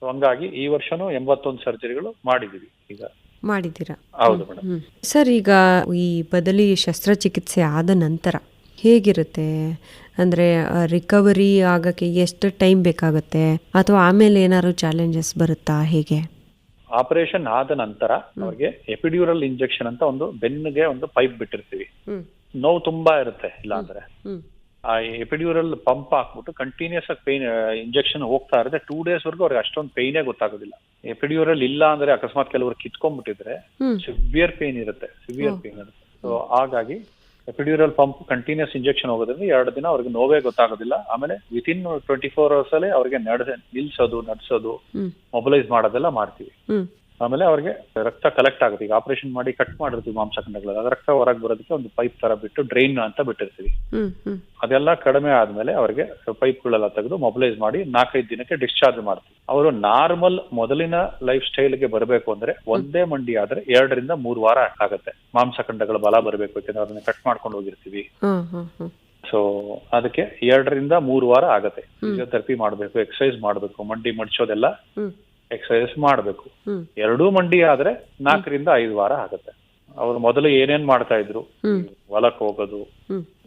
ಹಂಗಾಗಿ ಈ ವರ್ಷನೂ 81 ಸರ್ಜರಿಗಳು ಮಾಡಿದೀವಿ. ಈಗ ಮಾಡಿದ್ದೀರಾ? ಹೌದು ಮೇಡಮ್. ಸರ್, ಈಗ ಈ ಬದಲಿ ಶಸ್ತ್ರಚಿಕಿತ್ಸೆ ಆದ ನಂತರ ಹೇಗಿರುತ್ತೆ? ಅಂದ್ರೆ ರಿಕವರಿ ಆಗಕ್ಕೆ ಎಷ್ಟು ಟೈಮ್ ಬೇಕಾಗುತ್ತೆ, ಅಥವಾ ಆಮೇಲೆ ಏನಾದ್ರು ಚಾಲೆಂಜಸ್ ಬರುತ್ತಾ? ಹೇಗೆ? ಆಪರೇಷನ್ ಆದ ನಂತರ ಅವ್ರಿಗೆ ಎಪಿಡ್ಯೂರಲ್ ಇಂಜೆಕ್ಷನ್ ಅಂತ ಒಂದು ಬೆನ್ನಿಗೆ ಒಂದು ಪೈಪ್ ಬಿಟ್ಟಿರ್ತೀವಿ. ನೋವು ತುಂಬಾ ಇರುತ್ತೆ. ಇಲ್ಲ ಅಂದ್ರೆ ಆ ಎಪಿಡ್ಯೂರಲ್ ಪಂಪ್ ಹಾಕ್ಬಿಟ್ಟು ಕಂಟಿನ್ಯೂಸ್ ಆಗಿ ಪೈನ್ ಇಂಜೆಕ್ಷನ್ ಹೋಗ್ತಾ ಇರುತ್ತೆ. 2 ಡೇಸ್ ವರ್ಗು ಅವ್ರಿಗೆ ಅಷ್ಟೊಂದು ಪೈನೇ ಗೊತ್ತಾಗೋದಿಲ್ಲ. ಎಪಿಡ್ಯೂರಲ್ ಇಲ್ಲ ಅಂದ್ರೆ ಅಕಸ್ಮಾತ್ ಕೆಲವರು ಕಿತ್ಕೊಂಡ್ಬಿಟ್ಟಿದ್ರೆ ಸಿವಿಯರ್ ಪೇನ್ ಇರುತ್ತೆ. ಸೊ ಹಾಗಾಗಿ ಎಪಿಡ್ಯೂರಲ್ ಪಂಪ್ ಕಂಟಿನ್ಯೂಸ್ ಇಂಜೆಕ್ಷನ್ ಹೋಗೋದ್ರಿಂದ 2 ದಿನ ಅವ್ರಿಗೆ ನೋವೇ ಗೊತ್ತಾಗೋದಿಲ್ಲ. ಆಮೇಲೆ ವಿತಿನ್ 24 hours ಅಲ್ಲಿ ಅವ್ರಿಗೆ ನಿಲ್ಸೋದು, ನಡ್ಸೋದು, ಮೊಬಿಲೈಸ್ ಮಾಡೋದೆಲ್ಲ ಮಾಡ್ತೀವಿ. ಆಮೇಲೆ ಅವ್ರಿಗೆ ರಕ್ತ ಕಲೆಕ್ಟ್ ಆಗುತ್ತೆ. ಈಗ ಆಪರೇಷನ್ ಮಾಡಿ ಕಟ್ ಮಾಡಿರ್ತೀವಿ ಮಾಂಸಖಂಡಗಳು, ಅದ ರಕ್ತ ಹೊರಗೆ ಬರೋದಕ್ಕೆ ಒಂದು ಪೈಪ್ ತರ ಬಿಟ್ಟು ಡ್ರೈನ್ ಅಂತ ಬಿಟ್ಟಿರ್ತೀವಿ. ಅದೆಲ್ಲ ಕಡಿಮೆ ಆದ್ಮೇಲೆ ಅವ್ರಿಗೆ ಪೈಪ್ಗಳೆಲ್ಲ ತೆಗೆದು ಮೊಬಿಲೈಸ್ ಮಾಡಿ 4-5 ದಿನಕ್ಕೆ ಡಿಸ್ಚಾರ್ಜ್ ಮಾಡ್ತೀವಿ. ಅವರು ನಾರ್ಮಲ್ ಮೊದಲಿನ ಲೈಫ್ ಸ್ಟೈಲ್ಗೆ ಬರಬೇಕು ಅಂದ್ರೆ ಒಂದೇ ಮಂಡಿ ಆದ್ರೆ 2ರಿಂದ 3 ವಾರ ಆಗುತ್ತೆ. ಮಾಂಸಖಂಡಗಳ ಬಲ ಬರಬೇಕು, ಯಾಕಂದ್ರೆ ಅದನ್ನ ಕಟ್ ಮಾಡ್ಕೊಂಡು ಹೋಗಿರ್ತೀವಿ. ಸೊ ಅದಕ್ಕೆ 2ರಿಂದ 3 ವಾರ ಆಗತ್ತೆ. ಫಿಸಿಯೋಥೆರಪಿ ಮಾಡ್ಬೇಕು, ಎಕ್ಸರ್ಸೈಸ್ ಮಾಡ್ಬೇಕು, ಮಂಡಿ ಮಡ್ಚೋದೆಲ್ಲ ಎಕ್ಸರ್ಸೈಸ್ ಮಾಡ್ಬೇಕು. 2 ಮಂಡಿ ಆದ್ರೆ 4ರಿಂದ 5 ವಾರ ಆಗತ್ತೆ. ಅವ್ರು ಮೊದಲು ಏನೇನ್ ಮಾಡ್ತಾ ಇದ್ರು, ಹೊಲಕ್ ಹೋಗೋದು,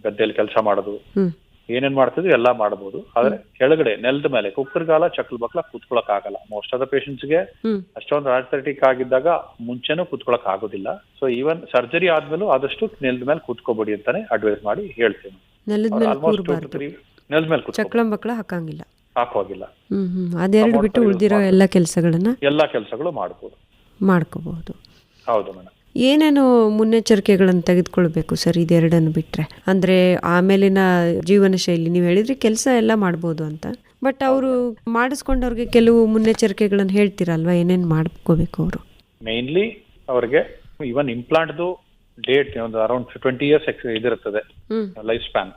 ಗದ್ದೆಯಲ್ಲಿ ಕೆಲಸ ಮಾಡೋದು, ಏನೇನ್ ಮಾಡ್ತಿದ್ರು ಎಲ್ಲ ಮಾಡಬಹುದು. ಆದ್ರೆ ಕೆಳಗಡೆ ನೆಲದ ಮೇಲೆ ಕುಕ್ಕರ್ಗಾಲ ಚಕ್ಲ ಬಕ್ಲ ಕುತ್ಕೊಳಕ್ ಆಗಲ್ಲ. ಮೋಸ್ಟ್ ಆಫ್ ದ ಪೇಷಂಟ್ಸ್ಗೆ ಅಷ್ಟೊಂದು ಆರ್ಥರೈಟಿಕ್ ಆಗಿದ್ದಾಗ ಮುಂಚೆನೂ ಕುತ್ಕೊಳಕ್ ಆಗೋದಿಲ್ಲ. ಸೊ ಈವನ್ ಸರ್ಜರಿ ಆದ್ಮೇಲೂ ಆದಷ್ಟು ನೆಲದ ಮೇಲೆ ಕೂತ್ಕೋಬೇಡಿ ಅಂತಾನೆ ಅಡ್ವೈಸ್ ಮಾಡಿ ಹೇಳ್ತೇನೆ. ನೆಲದ ಮೇಲೆ ಚಕ್ಲ ಬಕ್ಲ ಹಾಕಂಗಿಲ್ಲ, ಹಾಕೋಗಿಲ್ಲ. ಅದೆರಡು ಬಿಟ್ಟು ಉಳಿದಿರೋ ಎಲ್ಲ ಕೆಲಸಗಳು ಮಾಡ್ಕೋಬಹುದು. ಹೌದು ಮೇಡಮ್. ಏನೇನು ಮುನ್ನೆಚ್ಚರಿಕೆಗಳನ್ನು ತೆಗೆದುಕೊಳ್ಬೇಕು ಸರ್ ಇದೆರಡನ್ನು ಬಿಟ್ರೆ? ಅಂದ್ರೆ ಆಮೇಲಿನ ಜೀವನ ಶೈಲಿ, ನೀವು ಹೇಳಿದ್ರಿ ಕೆಲಸ ಎಲ್ಲ ಮಾಡ್ಬೋದು ಅಂತ, ಬಟ್ ಅವರು ಮಾಡಿಸ್ಕೊಂಡವ್ರಿಗೆ ಕೆಲವು ಮುನ್ನೆಚ್ಚರಿಕೆಗಳನ್ನು ಹೇಳ್ತೀರಲ್ವಾ, ಏನೇನು ಮಾಡ್ಕೋಬೇಕು ಅವರು? ಮೇನ್ಲಿ ಅವ್ರಿಗೆ ಇವನ್ ಇಂಪ್ಲಾಂಟ್ದು ಡೇಟ್ ಒಂದು ಅರೌಂಡ್ 20 years ಇದಿರುತ್ತದೆ ಲೈಫ್ ಸ್ಪ್ಯಾನ್.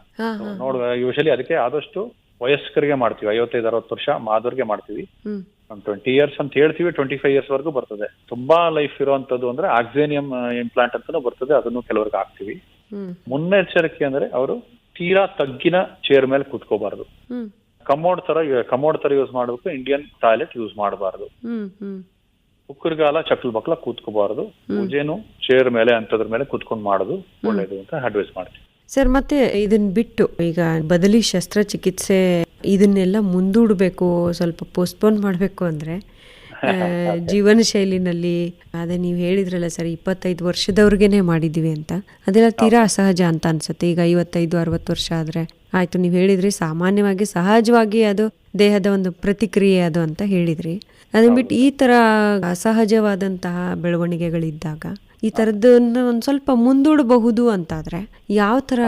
ನೋಡುವ ಯೂಶಲಿ ಅದಕ್ಕೆ ಆದಷ್ಟು ವಯಸ್ಕರಿಗೆ ಮಾಡ್ತೀವಿ. 55-60 ವರ್ಷ ಮಾದವ್ರಿಗೆ ಮಾಡ್ತೀವಿ. 20 years ಅಂತ ಹೇಳ್ತೀವಿ, 25 years ವರೆಗೂ ಬರ್ತದೆ. ತುಂಬಾ ಲೈಫ್ ಇರುವಂತದ್ದು ಅಂದ್ರೆ ಆಕ್ಸಿನಿಯಂ ಇಂಪ್ಲಾಂಟ್ ಅಂತಾನು ಬರ್ತದೆ, ಅದನ್ನು ಕೆಲವರಿಗೆ ಹಾಕ್ತಿವಿ. ಮುನ್ನೆಚ್ಚರಿಕೆ ಅಂದ್ರೆ ಅವರು ತೀರಾ ತಗ್ಗಿನ ಚೇರ್ ಮೇಲೆ ಕೂತ್ಕೋಬಾರ್ದು. ಕಮೋಡ್ ತರ ಯೂಸ್ ಮಾಡ್ಬೇಕು. ಇಂಡಿಯನ್ ಟಾಯ್ಲೆಟ್ ಯೂಸ್ ಮಾಡಬಾರ್ದು. ಉಕ್ಕುರ್ಗಾಲ ಚಕ್ಲ ಬಕ್ಲ ಕೂತ್ಕೋಬಾರ್ದು. ಪೂಜೆನು ಚೇರ್ ಮೇಲೆ ಅಂತದ್ರ ಮೇಲೆ ಕೂತ್ಕೊಂಡು ಮಾಡೋದು ಒಳ್ಳೇದು ಅಂತ ಅಡ್ವೈಸ್ ಮಾಡ್ತೀವಿ. ಸರ್, ಮತ್ತೆ ಇದನ್ನ ಬಿಟ್ಟು ಈಗ ಬದಲಿ ಶಸ್ತ್ರಚಿಕಿತ್ಸೆ ಇದನ್ನೆಲ್ಲ ಮುಂದೂಡಬೇಕು, ಸ್ವಲ್ಪ ಪೋಸ್ಟ್ಪೋನ್ ಮಾಡಬೇಕು ಅಂದರೆ ಜೀವನ ಶೈಲಿನಲ್ಲಿ ಅದೇ ನೀವು ಹೇಳಿದ್ರಲ್ಲ ಸರ್, 25 ವರ್ಷದವ್ರಿಗೇನೆ ಮಾಡಿದ್ದೀವಿ ಅಂತ, ಅದೆಲ್ಲ ತೀರಾ ಅಸಹಜ ಅಂತ ಅನ್ಸುತ್ತೆ. ಈಗ 55-60 ವರ್ಷ ಆದರೆ ಆಯಿತು, ನೀವು ಹೇಳಿದ್ರಿ ಸಾಮಾನ್ಯವಾಗಿ ಸಹಜವಾಗಿ ಅದು ದೇಹದ ಒಂದು ಪ್ರತಿಕ್ರಿಯೆ ಅದು ಅಂತ ಹೇಳಿದ್ರಿ. ಅದನ್ನ ಬಿಟ್ಟು ಈ ಥರ ಅಸಹಜವಾದಂತಹ ಬೆಳವಣಿಗೆಗಳಿದ್ದಾಗ ಈ ಥರದ್ದನ್ನು ಒಂದು ಸ್ವಲ್ಪ ಮುಂದೂಡಬಹುದು ಅಂತಾದರೆ ಯಾವ ಥರ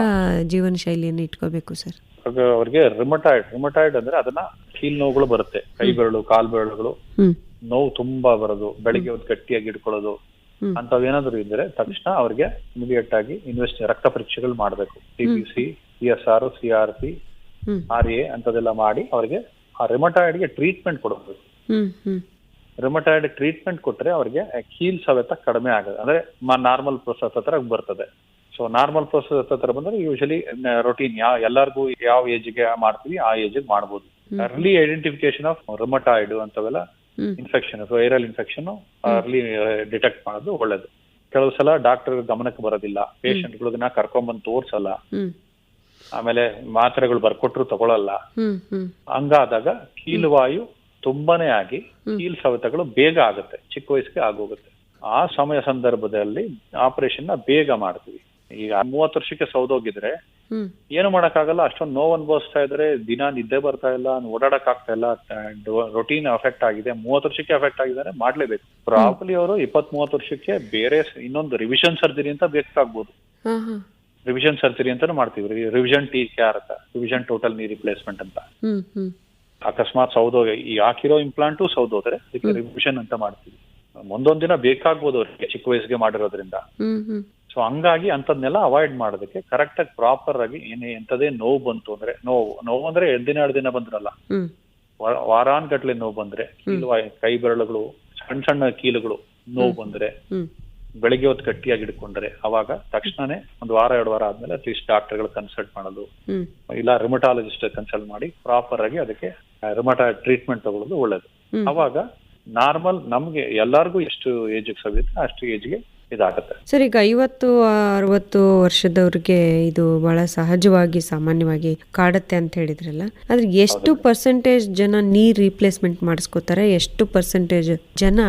ಜೀವನ ಶೈಲಿಯನ್ನು ಇಟ್ಕೋಬೇಕು ಸರ್? ಅವ್ರಿಗೆ ರಿಮಟಾಯ್ಡ್ ಅಂದ್ರೆ ಅದನ್ನ ಕೀಲ್ ನೋವುಗಳು ಬರುತ್ತೆ, ಕೈ ಬೆರಳು ಕಾಲ್ ಬೆರಳುಗಳು ನೋವು ತುಂಬಾ ಬರೋದು, ಬೆಳಿಗ್ಗೆ ಒಂದು ಗಟ್ಟಿಯಾಗಿ ಇಟ್ಕೊಳ್ಳೋದು ಅಂತವೇನಾದ್ರು ಇದ್ರೆ ತಕ್ಷಣ ಅವ್ರಿಗೆ ಇಮಿಡಿಯೇಟ್ ಆಗಿ ರಕ್ತ ಪರೀಕ್ಷೆಗಳು ಮಾಡ್ಬೇಕು. TBC, CSR, CRP, RA ಅಂತದೆಲ್ಲ ಮಾಡಿ ಅವ್ರಿಗೆ ಆ ರಿಮಟಾಯ್ಡ್ಗೆ ಟ್ರೀಟ್ಮೆಂಟ್ ಕೊಡಬೇಕು. ರಿಮಟಾಯ್ಡ್ ಟ್ರೀಟ್ಮೆಂಟ್ ಕೊಟ್ರೆ ಅವ್ರಿಗೆ ಕೀಲ್ ಸವೆತ ಕಡಿಮೆ ಆಗುತ್ತೆ, ಅಂದ್ರೆ ನಾರ್ಮಲ್ ಪ್ರೊಸೆಸ್ ಹತ್ರ ಬರ್ತದೆ. ಸೊ ನಾರ್ಮಲ್ ಪ್ರೊಸೆಸ್ ಹತ್ರ ಬಂದ್ರೆ ಯೂಶಲಿ ರೊಟೀನ್ ಎಲ್ಲರಿಗೂ ಯಾವ ಏಜ್ಗೆ ಮಾಡ್ತೀವಿ ಆ ಏಜ್ಗೆ ಮಾಡ್ಬೋದು. ಅರ್ಲಿ ಐಡೆಂಟಿಫಿಕೇಶನ್ ಆಫ್ ರಿಮಟಾಯ್ಡ್ ಅಂತವೆಲ್ಲ infection, viral infection early detect ಮಾಡೋದು ಒಳ್ಳೇದು. ಕೆಲವು ಸಲ ಡಾಕ್ಟರ್ ಗಮನಕ್ಕೆ ಬರೋದಿಲ್ಲ, ಪೇಷಂಟ್ಗಳನ್ನ ಕರ್ಕೊಂಡ್ಬಂದು ತೋರ್ಸಲ್ಲ, ಆಮೇಲೆ ಮಾತ್ರೆಗಳು ಬರ್ಕೊಟ್ರು ತಗೊಳಲ್ಲ. ಹಂಗಾದಾಗ ಕೀಲುವಾಯು ತುಂಬಾನೇ ಆಗಿ ಕೀಲ್ ಸವೆತಗಳು ಬೇಗ ಆಗುತ್ತೆ, ಚಿಕ್ಕ ವಯಸ್ಸಿಗೆ ಆಗೋಗುತ್ತೆ. ಆ ಸಂದರ್ಭದಲ್ಲಿ ಆಪರೇಷನ್ ನ ಬೇಗ ಮಾಡ್ತೀವಿ. ಈಗ 30 ವರ್ಷಕ್ಕೆ ಸೌದೋಗಿದ್ರೆ ಏನು ಮಾಡಕ್ಕಾಗಲ್ಲ, ಅಷ್ಟೊಂದು ನೋವು ಅನುಭವಿಸ್ತಾ ಇದ್ರೆ, ದಿನ ನಿದ್ದೆ ಬರ್ತಾ ಇಲ್ಲ, ಓಡಾಡಕ್ ಆಗ್ತಾ ಇಲ್ಲ, ರೊಟೀನ್ ಅಫೆಕ್ಟ್ ಆಗಿದೆ, 30 ವರ್ಷಕ್ಕೆ ಅಫೆಕ್ಟ್ ಆಗಿದ್ದಾರೆ, ಮಾಡ್ಲೇಬೇಕು. ಪ್ರಾಬ್ಲಿ ಅವರು 20-30 ವರ್ಷಕ್ಕೆ ಬೇರೆ ಇನ್ನೊಂದು ರಿವಿಷನ್ ಸರ್ಜರಿ ಅಂತ ಬೇಕಾಗ್ಬೋದು. ರಿವಿಷನ್ ಸರ್ಜರಿ ಅಂತಾನು ಮಾಡ್ತೀವಿ, ರಿವಿಷನ್ TCR ಅಂತ, ರಿವಿಷನ್ ಟೋಟಲ್ ನೀ ರಿಪ್ಲೇಸ್ಮೆಂಟ್ ಅಂತ. ಅಕಸ್ಮಾತ್ ಈ ಹಾಕಿರೋ ಇಂಪ್ಲಾಂಟು ಸೌದೋದ್ರೆ ಅದಕ್ಕೆ ರಿವಿಷನ್ ಅಂತ ಮಾಡ್ತೀವಿ. ಮುಂದೊಂದ್ ದಿನ ಬೇಕಾಗ್ಬೋದು ಅವ್ರಿಗೆ, ಚಿಕ್ಕ ವಯಸ್ಸಿಗೆ ಮಾಡಿರೋದ್ರಿಂದ. ಸೊ ಹಂಗಾಗಿ ಅಂತದ್ನೆಲ್ಲ ಅವಾಯ್ಡ್ ಮಾಡೋದಕ್ಕೆ ಕರೆಕ್ಟ್ ಆಗಿ ಪ್ರಾಪರ್ ಆಗಿ ಎಂತದೇ ನೋವು ಬಂತು ಅಂದ್ರೆ, ನೋವು ಅಂದ್ರೆ 2 ದಿನ ಬಂದ್ರಲ್ಲ, ವಾರಾನ್ಗಟ್ಲೆ ನೋವು ಬಂದ್ರೆ, ಕೈ ಬೆರಳುಗಳು ಸಣ್ಣ ಕೀಲುಗಳು ನೋವು ಬಂದ್ರೆ, ಬೆಳಿಗ್ಗೆ ಹೊತ್ತು ಗಟ್ಟಿಯಾಗಿ ಹಿಡ್ಕೊಂಡ್ರೆ ಅವಾಗ ತಕ್ಷಣನೇ 1 ವಾರ 2 ವಾರ ಆದ್ಮೇಲೆ ಅಟ್ಲೀಸ್ಟ್ ಡಾಕ್ಟರ್ಗಳು ಕನ್ಸಲ್ಟ್ ಮಾಡೋದು, ಇಲ್ಲ ರಿಮಟಾಲಜಿಸ್ಟ್ ಕನ್ಸಲ್ಟ್ ಮಾಡಿ ಪ್ರಾಪರ್ ಆಗಿ ಅದಕ್ಕೆ ರಿಮಟಾಯ್ಡ್ ಟ್ರೀಟ್ಮೆಂಟ್ ತಗೊಳ್ಳೋದು ಒಳ್ಳೇದು. ಅವಾಗ ನಾರ್ಮಲ್ ನಮ್ಗೆ ಎಲ್ಲಾರ್ಗು ಎಷ್ಟು ಏಜ್ಗೆ ಸವಿಯುತ್ತೆ ಅಷ್ಟು ಏಜ್ಗೆ ಇದಾಗತ್ತೆ. ಸರ್, ಈಗ 50-60 ವರ್ಷದವ್ರಿಗೆ ಇದು ಬಹಳ ಸಹಜವಾಗಿ ಸಾಮಾನ್ಯವಾಗಿ ಕಾಡುತ್ತೆ ಅಂತ ಹೇಳಿದ್ರಲ್ಲ, ಆದ್ರೆ ಎಷ್ಟು ಪರ್ಸೆಂಟೇಜ್ ಜನ ನೀ ರಿಪ್ಲೇಸ್ಮೆಂಟ್ ಮಾಡಿಸ್ಕೋತಾರೆ, ಎಷ್ಟು ಪರ್ಸೆಂಟೇಜ್ ಜನ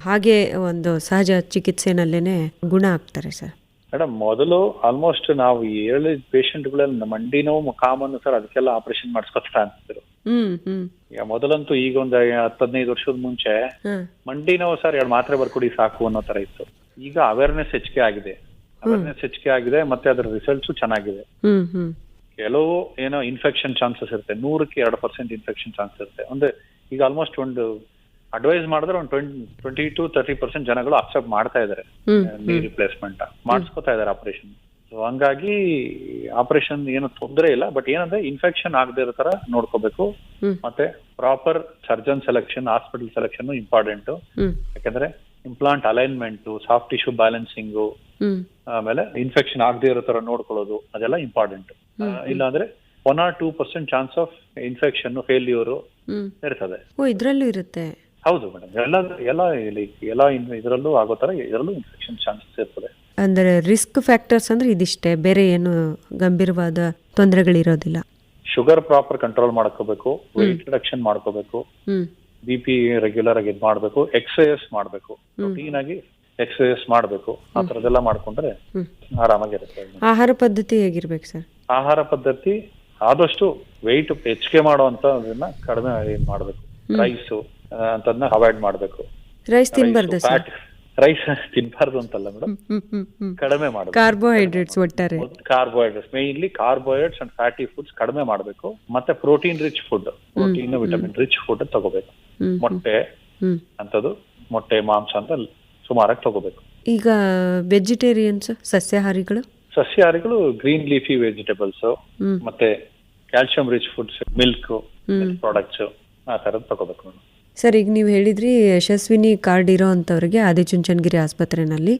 ಹಾಗೆ ಒಂದು ಸಹಜ ಚಿಕಿತ್ಸೆನಲ್ಲೇನೆ ಗುಣ ಆಗ್ತಾರೆ ಸರ್? ಮೇಡಮ್, ಮೊದಲು ಆಲ್ಮೋಸ್ಟ್ ನಾವು ಹೇಳಿದ ಪೇಷಂಟ್ಗಳೆಲ್ಲ ಮಂಡಿ ನೋವು ಕಾಮನ್ ಸರ್, ಅದಕ್ಕೆಲ್ಲ ಆಪರೇಷನ್ ಮಾಡಿಸ್ಕೊತಾ ಅಂತಿದ್ರು. ಮೊದಲಂತೂ ಈಗ ಒಂದು 10-15 ವರ್ಷದ ಮುಂಚೆ ಮಂಡಿ ನೋವು ಸರ್ 2 ಮಾತ್ರೆ ಬರ್ಕೊಡಿ ಸಾಕು ಅನ್ನೋ ತರ ಇತ್ತು. ಈಗ ಅವೇರ್ನೆಸ್ ಹೆಚ್ಚಿಗೆ ಆಗಿದೆ, ಮತ್ತೆ ಅದರ ರಿಸಲ್ಟ್ಸು ಚೆನ್ನಾಗಿದೆ. ಕೆಲವು ಏನೋ ಇನ್ಫೆಕ್ಷನ್ ಚಾನ್ಸಸ್ ಇರುತ್ತೆ, 100ಕ್ಕೆ 2% ಇನ್ಫೆಕ್ಷನ್ ಚಾನ್ಸಸ್ ಇರುತ್ತೆ. ಅಂದ್ರೆ ಈಗ ಆಲ್ಮೋಸ್ಟ್ ಒಂದು ಅಡ್ವೈಸ್ ಮಾಡಿದ್ರೆ ಒಂದು 20-30% ಜನಗಳು ಅಕ್ಸೆಪ್ಟ್ ಮಾಡ್ತಾ ಇದಾರೆ ನೀ ರಿಪ್ಲೇಸ್ಮೆಂಟ್ ಮಾಡಿಸ್ಕೊತಾ ಇದಾರೆ ಆಪರೇಷನ್. ಸೊ ಹಂಗಾಗಿ ಆಪರೇಷನ್ ಏನು ತೊಂದರೆ ಇಲ್ಲ, ಬಟ್ ಏನಂದ್ರೆ ಇನ್ಫೆಕ್ಷನ್ ಆಗದೆ ಇರೋ ತರ ನೋಡ್ಕೋಬೇಕು. ಮತ್ತೆ proper surgeon selection, hospital selection important. ಯಾಕಂದ್ರೆ implant alignment, soft tissue balancing, ಆಮೇಲೆ ಇನ್ಫೆಕ್ಷನ್ ಆಗದೆ ಇರೋ ತರ ನೋಡ್ಕೊಳ್ಳೋದು ಅದೆಲ್ಲ ಇಂಪಾರ್ಟೆಂಟ್. ಇಲ್ಲಾಂದ್ರೆ 1-2% ಚಾನ್ಸ್ ಆಫ್ ಇನ್ಫೆಕ್ಷನ್ ಫೇಲ್ಯೂರ್ ಇರ್ತದೆ. ಇದ್ರಲ್ಲೂ ಇರುತ್ತೆ? ಹೌದು ಮೇಡಮ್, ಎಲ್ಲ ಇದರಲ್ಲೂ ಆಗೋ ತರ ಇದರಲ್ಲೂ ಇನ್ಫೆಕ್ಷನ್ ಚಾನ್ಸಸ್ ಇರ್ತದೆ. ಅಂದ್ರೆ ರಿಸ್ಕ್ ಫ್ಯಾಕ್ಟರ್ಸ್ ಅಂದ್ರೆ ಇದಿಷ್ಟೇ, ಬೇರೆ ಏನು ಗಂಭೀರವಾದ ತೊಂದರೆಗಳಿರೋದಿಲ್ಲ. ಶುಗರ್ ಪ್ರಾಪರ್ ಕಂಟ್ರೋಲ್ ಮಾಡ್ಕೋಬೇಕು, ವೆಯ್ಟ್ ರಿಡಕ್ಷನ್ ಮಾಡ್ಕೋಬೇಕು, BP ರೆಗ್ಯುಲರ್ ಆಗಿ ಮಾಡ್ಬೇಕು, ಎಕ್ಸರ್ಸೈಸ್ ಮಾಡ್ಬೇಕು, ರೂಟೀನ್ ಆಗಿ ಎಕ್ಸರ್ಸೈಸ್ ಮಾಡ್ಬೇಕು. ಆ ತರದೆಲ್ಲ ಮಾಡ್ಕೊಂಡ್ರೆ ಆರಾಮಾಗಿರುತ್ತೆ. ಆಹಾರ ಪದ್ಧತಿ ಹೇಗಿರ್ಬೇಕು ಸರ್? ಆಹಾರ ಪದ್ಧತಿ ಆದಷ್ಟು ವೆಯ್ಟ್ ಹೆಚ್ಚಿಗೆ ಮಾಡುವಂತದನ್ನ ಕಡಿಮೆ ಮಾಡ್ಬೇಕು. ರೈಸ್ ಅಂತದನ್ನ ಅವಾಯ್ಡ್ ಮಾಡ್ಬೇಕು. ರೈಸ್ ತಿನ್ಬಾರ್ದು ಸರ್? ರೈಸ್ ತಿನ್ಬಾರ್ದು ಅಂತಲ್ಲ ಮೇಡಮ್, ಕಡಿಮೆ ಮಾಡಬೇಕು. ಕಾರ್ಬೋಹೈಡ್ರೇಟ್ಸ್ ಒಟ್ಟಾರೆ carbohydrates, mainly carbohydrates and fatty foods ಕಡಿಮೆ ಮಾಡಬೇಕು. ಮತ್ತೆ protein rich food, protein vitamin rich food ತಗೋಬೇಕು. ಮೊಟ್ಟೆ ಅಂತದ್ದು, ಮೊಟ್ಟೆ ಮಾಂಸ ಅಂತ ಸುಮಾರಾಗಿ ತಗೋಬೇಕು. ಈಗ ವೆಜಿಟೇರಿಯನ್ಸ್, ಸಸ್ಯಾಹಾರಿಗಳು ಗ್ರೀನ್ ಲೀಫಿ ವೆಜಿಟೇಬಲ್ಸ್, ಮತ್ತೆ calcium rich foods, milk products ಆ ತರದ್ ತಗೋಬೇಕು. ಸರ್, ಈಗ ನೀವು ಹೇಳಿದ್ರಿ ಯಶಸ್ವಿನಿ ಕಾರ್ಡ್ ಇರೋ ಅಂಥವ್ರಿಗೆ ಆದಿಚುಂಚನಗಿರಿ ಆಸ್ಪತ್ರೆಯಲ್ಲಿ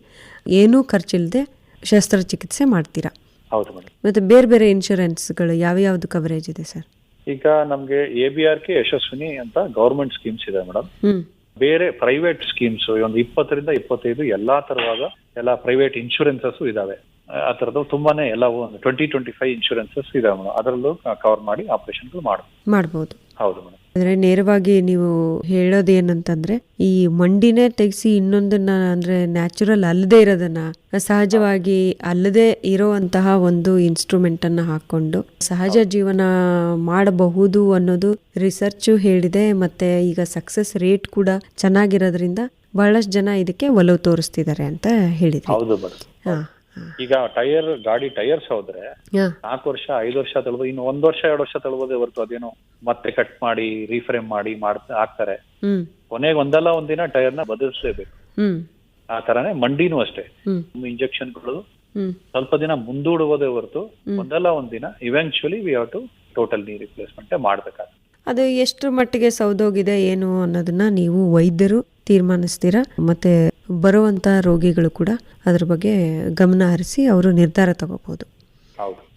ಏನೂ ಖರ್ಚಿಲ್ಲದೆ ಶಸ್ತ್ರಚಿಕಿತ್ಸೆ ಮಾಡ್ತೀರಾ? ಹೌದು ಮೇಡಮ್. ಮತ್ತೆ ಬೇರೆ ಬೇರೆ ಇನ್ಶೂರೆನ್ಸ್ಗಳು ಯಾವ್ಯಾವ್ದು ಕವರೇಜ್ ಇದೆ ಸರ್? ಈಗ ನಮ್ಗೆ ABRK ಯಶಸ್ವಿನಿ ಅಂತ ಗವರ್ಮೆಂಟ್ ಸ್ಕೀಮ್ಸ್ ಇದೆ ಮೇಡಮ್. ಹ್ಮ್ ಬೇರೆ ಪ್ರೈವೇಟ್ ಸ್ಕೀಮ್ಸ್ ಒಂದು 20 ರಿಂದ 25 ಎಲ್ಲಾ ತರವಾದ ಎಲ್ಲ ಪ್ರೈವೇಟ್ ಇನ್ಶೂರೆನ್ಸಸ್ ಇದಾವೆ. ಆ ತರದ್ದು ತುಂಬಾನೇ ಎಲ್ಲವೂ 20-25 ಇನ್ಶೂರೆನ್ಸಸ್ ಇದಾವೆ ಮೇಡಮ್. ಅದರಲ್ಲೂ ಕವರ್ ಮಾಡಿ ಆಪರೇಷನ್ಗಳು ಮಾಡ್ಬೋದು. ಹೌದು ಮೇಡಮ್. ಅಂದ್ರೆ ನೇರವಾಗಿ ನೀವು ಹೇಳೋದೇನಂತಂದ್ರೆ ಈ ಮಂಡಿನೇ ತೆಗೆಸಿ ಇನ್ನೊಂದನ್ನ ಅಂದ್ರೆ ನ್ಯಾಚುರಲ್ ಅಲ್ಲದೆ ಇರೋದನ್ನ ಸಹಜವಾಗಿ ಅಲ್ಲದೆ ಇರೋಂತಹ ಒಂದು ಇನ್ಸ್ಟ್ರೂಮೆಂಟ್ ಅನ್ನ ಹಾಕೊಂಡು ಸಹಜ ಜೀವನ ಮಾಡಬಹುದು ಅನ್ನೋದು ರಿಸರ್ಚ್ ಹೇಳಿದೆ. ಮತ್ತೆ ಈಗ ಸಕ್ಸಸ್ ರೇಟ್ ಕೂಡ ಚೆನ್ನಾಗಿರೋದ್ರಿಂದ ಬಹಳಷ್ಟು ಜನ ಇದಕ್ಕೆ ಒಲವು ತೋರಿಸ್ತಿದ್ದಾರೆ ಅಂತ ಹೇಳಿದ್ರು. ಹೌದು ಮೇಡಮ್. ಈಗ ಗಾಡಿ ಟೈರ್ಸ್ ಹೋದ್ರೆ 4 ವರ್ಷ 5 ವರ್ಷ ತಳ್ಬೋದು, ಇನ್ನು 1 ವರ್ಷ 2 ವರ್ಷ ತಳ್ಬೋದೇ ಹೊರತು ಅದೇನೋ ಮತ್ತೆ ಕಟ್ ಮಾಡಿ ರೀಫ್ರೇಮ್ ಮಾಡಿ ಹಾಕ್ತಾರೆ. ಕೊನೆಗೆ ಒಂದಲ್ಲ ಒಂದಿನ ಟೈರ್ ನ ಬದಲಿಸಲೇಬೇಕು. ಆ ತರಾನೇ ಮಂಡಿನೂ ಅಷ್ಟೇ. ಇಂಜೆಕ್ಷನ್ಗಳು ಸ್ವಲ್ಪ ದಿನ ಮುಂದೂಡುವುದೇ ಹೊರತು ಒಂದಲ್ಲ ಒಂದಿನ eventually we have to total knee replacement ಮಾಡ್ಬೇಕಾಗುತ್ತೆ. ಅದು ಎಷ್ಟು ಮಟ್ಟಿಗೆ ಸೌದೋಗಿದೆ ಏನು ಅನ್ನೋದನ್ನ ನೀವು ವೈದ್ಯರು ತೀರ್ಮಾನಿಸ್ತೀರಾ, ಮತ್ತೆ ಬರುವಂತ ರೋಗಿಗಳು ಕೂಡ ಅದ್ರ ಬಗ್ಗೆ ಗಮನ ಹರಿಸಿ ಅವರು ನಿರ್ಧಾರ ತಗೋಬಹುದು.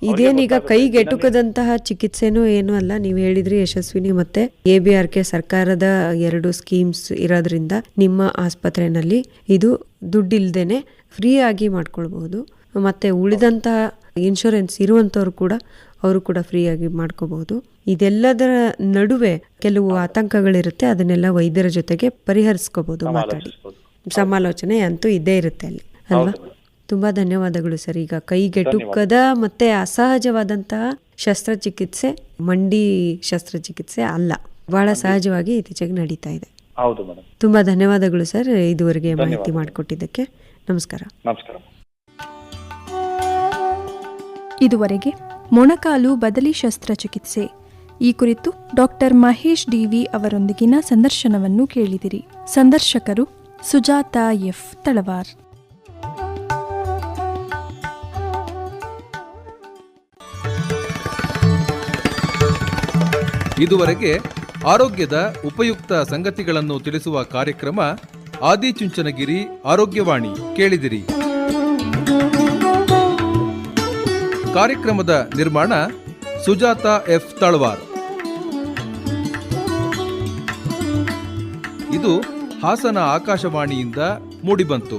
ಇದೇನೀಗ ಕೈಗೆಟುಕದಂತಹ ಚಿಕಿತ್ಸೆನೂ ಏನು ಅಲ್ಲ. ನೀವು ಹೇಳಿದ್ರಿ ಯಶಸ್ವಿನಿ ಮತ್ತೆ ABRK ಸರ್ಕಾರದ 2 ಸ್ಕೀಮ್ಸ್ ಇರೋದ್ರಿಂದ ನಿಮ್ಮ ಆಸ್ಪತ್ರೆಯಲ್ಲಿ ಇದು ದುಡ್ಡಿಲ್ದೇನೆ ಫ್ರೀ ಆಗಿ ಮಾಡ್ಕೊಳ್ಬಹುದು. ಮತ್ತೆ ಉಳಿದಂತಹ ಇನ್ಶೂರೆನ್ಸ್ ಇರುವಂತವ್ರು ಕೂಡ ಅವರು ಕೂಡ ಫ್ರೀ ಆಗಿ ಮಾಡ್ಕೋಬಹುದು. ಇದೆಲ್ಲದರ ನಡುವೆ ಕೆಲವು ಆತಂಕಗಳಿರುತ್ತೆ, ಅದನ್ನೆಲ್ಲ ವೈದ್ಯರ ಜೊತೆಗೆ ಪರಿಹರಿಸ್ಕೋಬಹುದು, ಮಾತಾಡಿ ಸಮಾಲೋಚನೆ ಅಂತೂ ಇದ್ದೇ ಇರುತ್ತೆ ಅಲ್ಲಿ ಅಲ್ವಾ. ತುಂಬಾ ಧನ್ಯವಾದಗಳು ಸರ್. ಈಗ ಕೈಗೆಟುಕದ ಮತ್ತೆ ಅಸಹಜವಾದಂತಹ ಶಸ್ತ್ರಚಿಕಿತ್ಸೆ ಮಂಡಿ ಶಸ್ತ್ರಚಿಕಿತ್ಸೆ ಅಲ್ಲ, ಬಹಳ ಸಹಜವಾಗಿ ಇತ್ತೀಚೆಗೆ ನಡೀತಾ ಇದೆ. ಹೌದು ಮೇಡಮ್. ತುಂಬಾ ಧನ್ಯವಾದಗಳು ಸರ್ ಇದುವರೆಗೆ ಮಾಹಿತಿ ಮಾಡಿಕೊಟ್ಟಿದ್ದಕ್ಕೆ. ನಮಸ್ಕಾರ. ನಮಸ್ಕಾರ. ಇದುವರೆಗೆ ಮೊಣಕಾಲು ಬದಲಿ ಶಸ್ತ್ರಚಿಕಿತ್ಸೆ ಈ ಕುರಿತು ಡಾಕ್ಟರ್ ಮಹೇಶ್ DV ಅವರೊಂದಿಗಿನ ಸಂದರ್ಶನವನ್ನು ಕೇಳಿದಿರಿ. ಸಂದರ್ಶಕರು ಸುಜಾತಾ F. ತಳವಾರ್. ಇದುವರೆಗೆ ಆರೋಗ್ಯದ ಉಪಯುಕ್ತ ಸಂಗತಿಗಳನ್ನು ತಿಳಿಸುವ ಕಾರ್ಯಕ್ರಮ ಆದಿಚುಂಚನಗಿರಿ ಆರೋಗ್ಯವಾಣಿ ಕೇಳಿದಿರಿ. ಕಾರ್ಯಕ್ರಮದ ನಿರ್ಮಾಣ ಸುಜಾತಾ F. ತಳವಾರ್. ಇದು ಹಾಸನ ಆಕಾಶವಾಣಿಯಿಂದ ಮೂಡಿಬಂತು.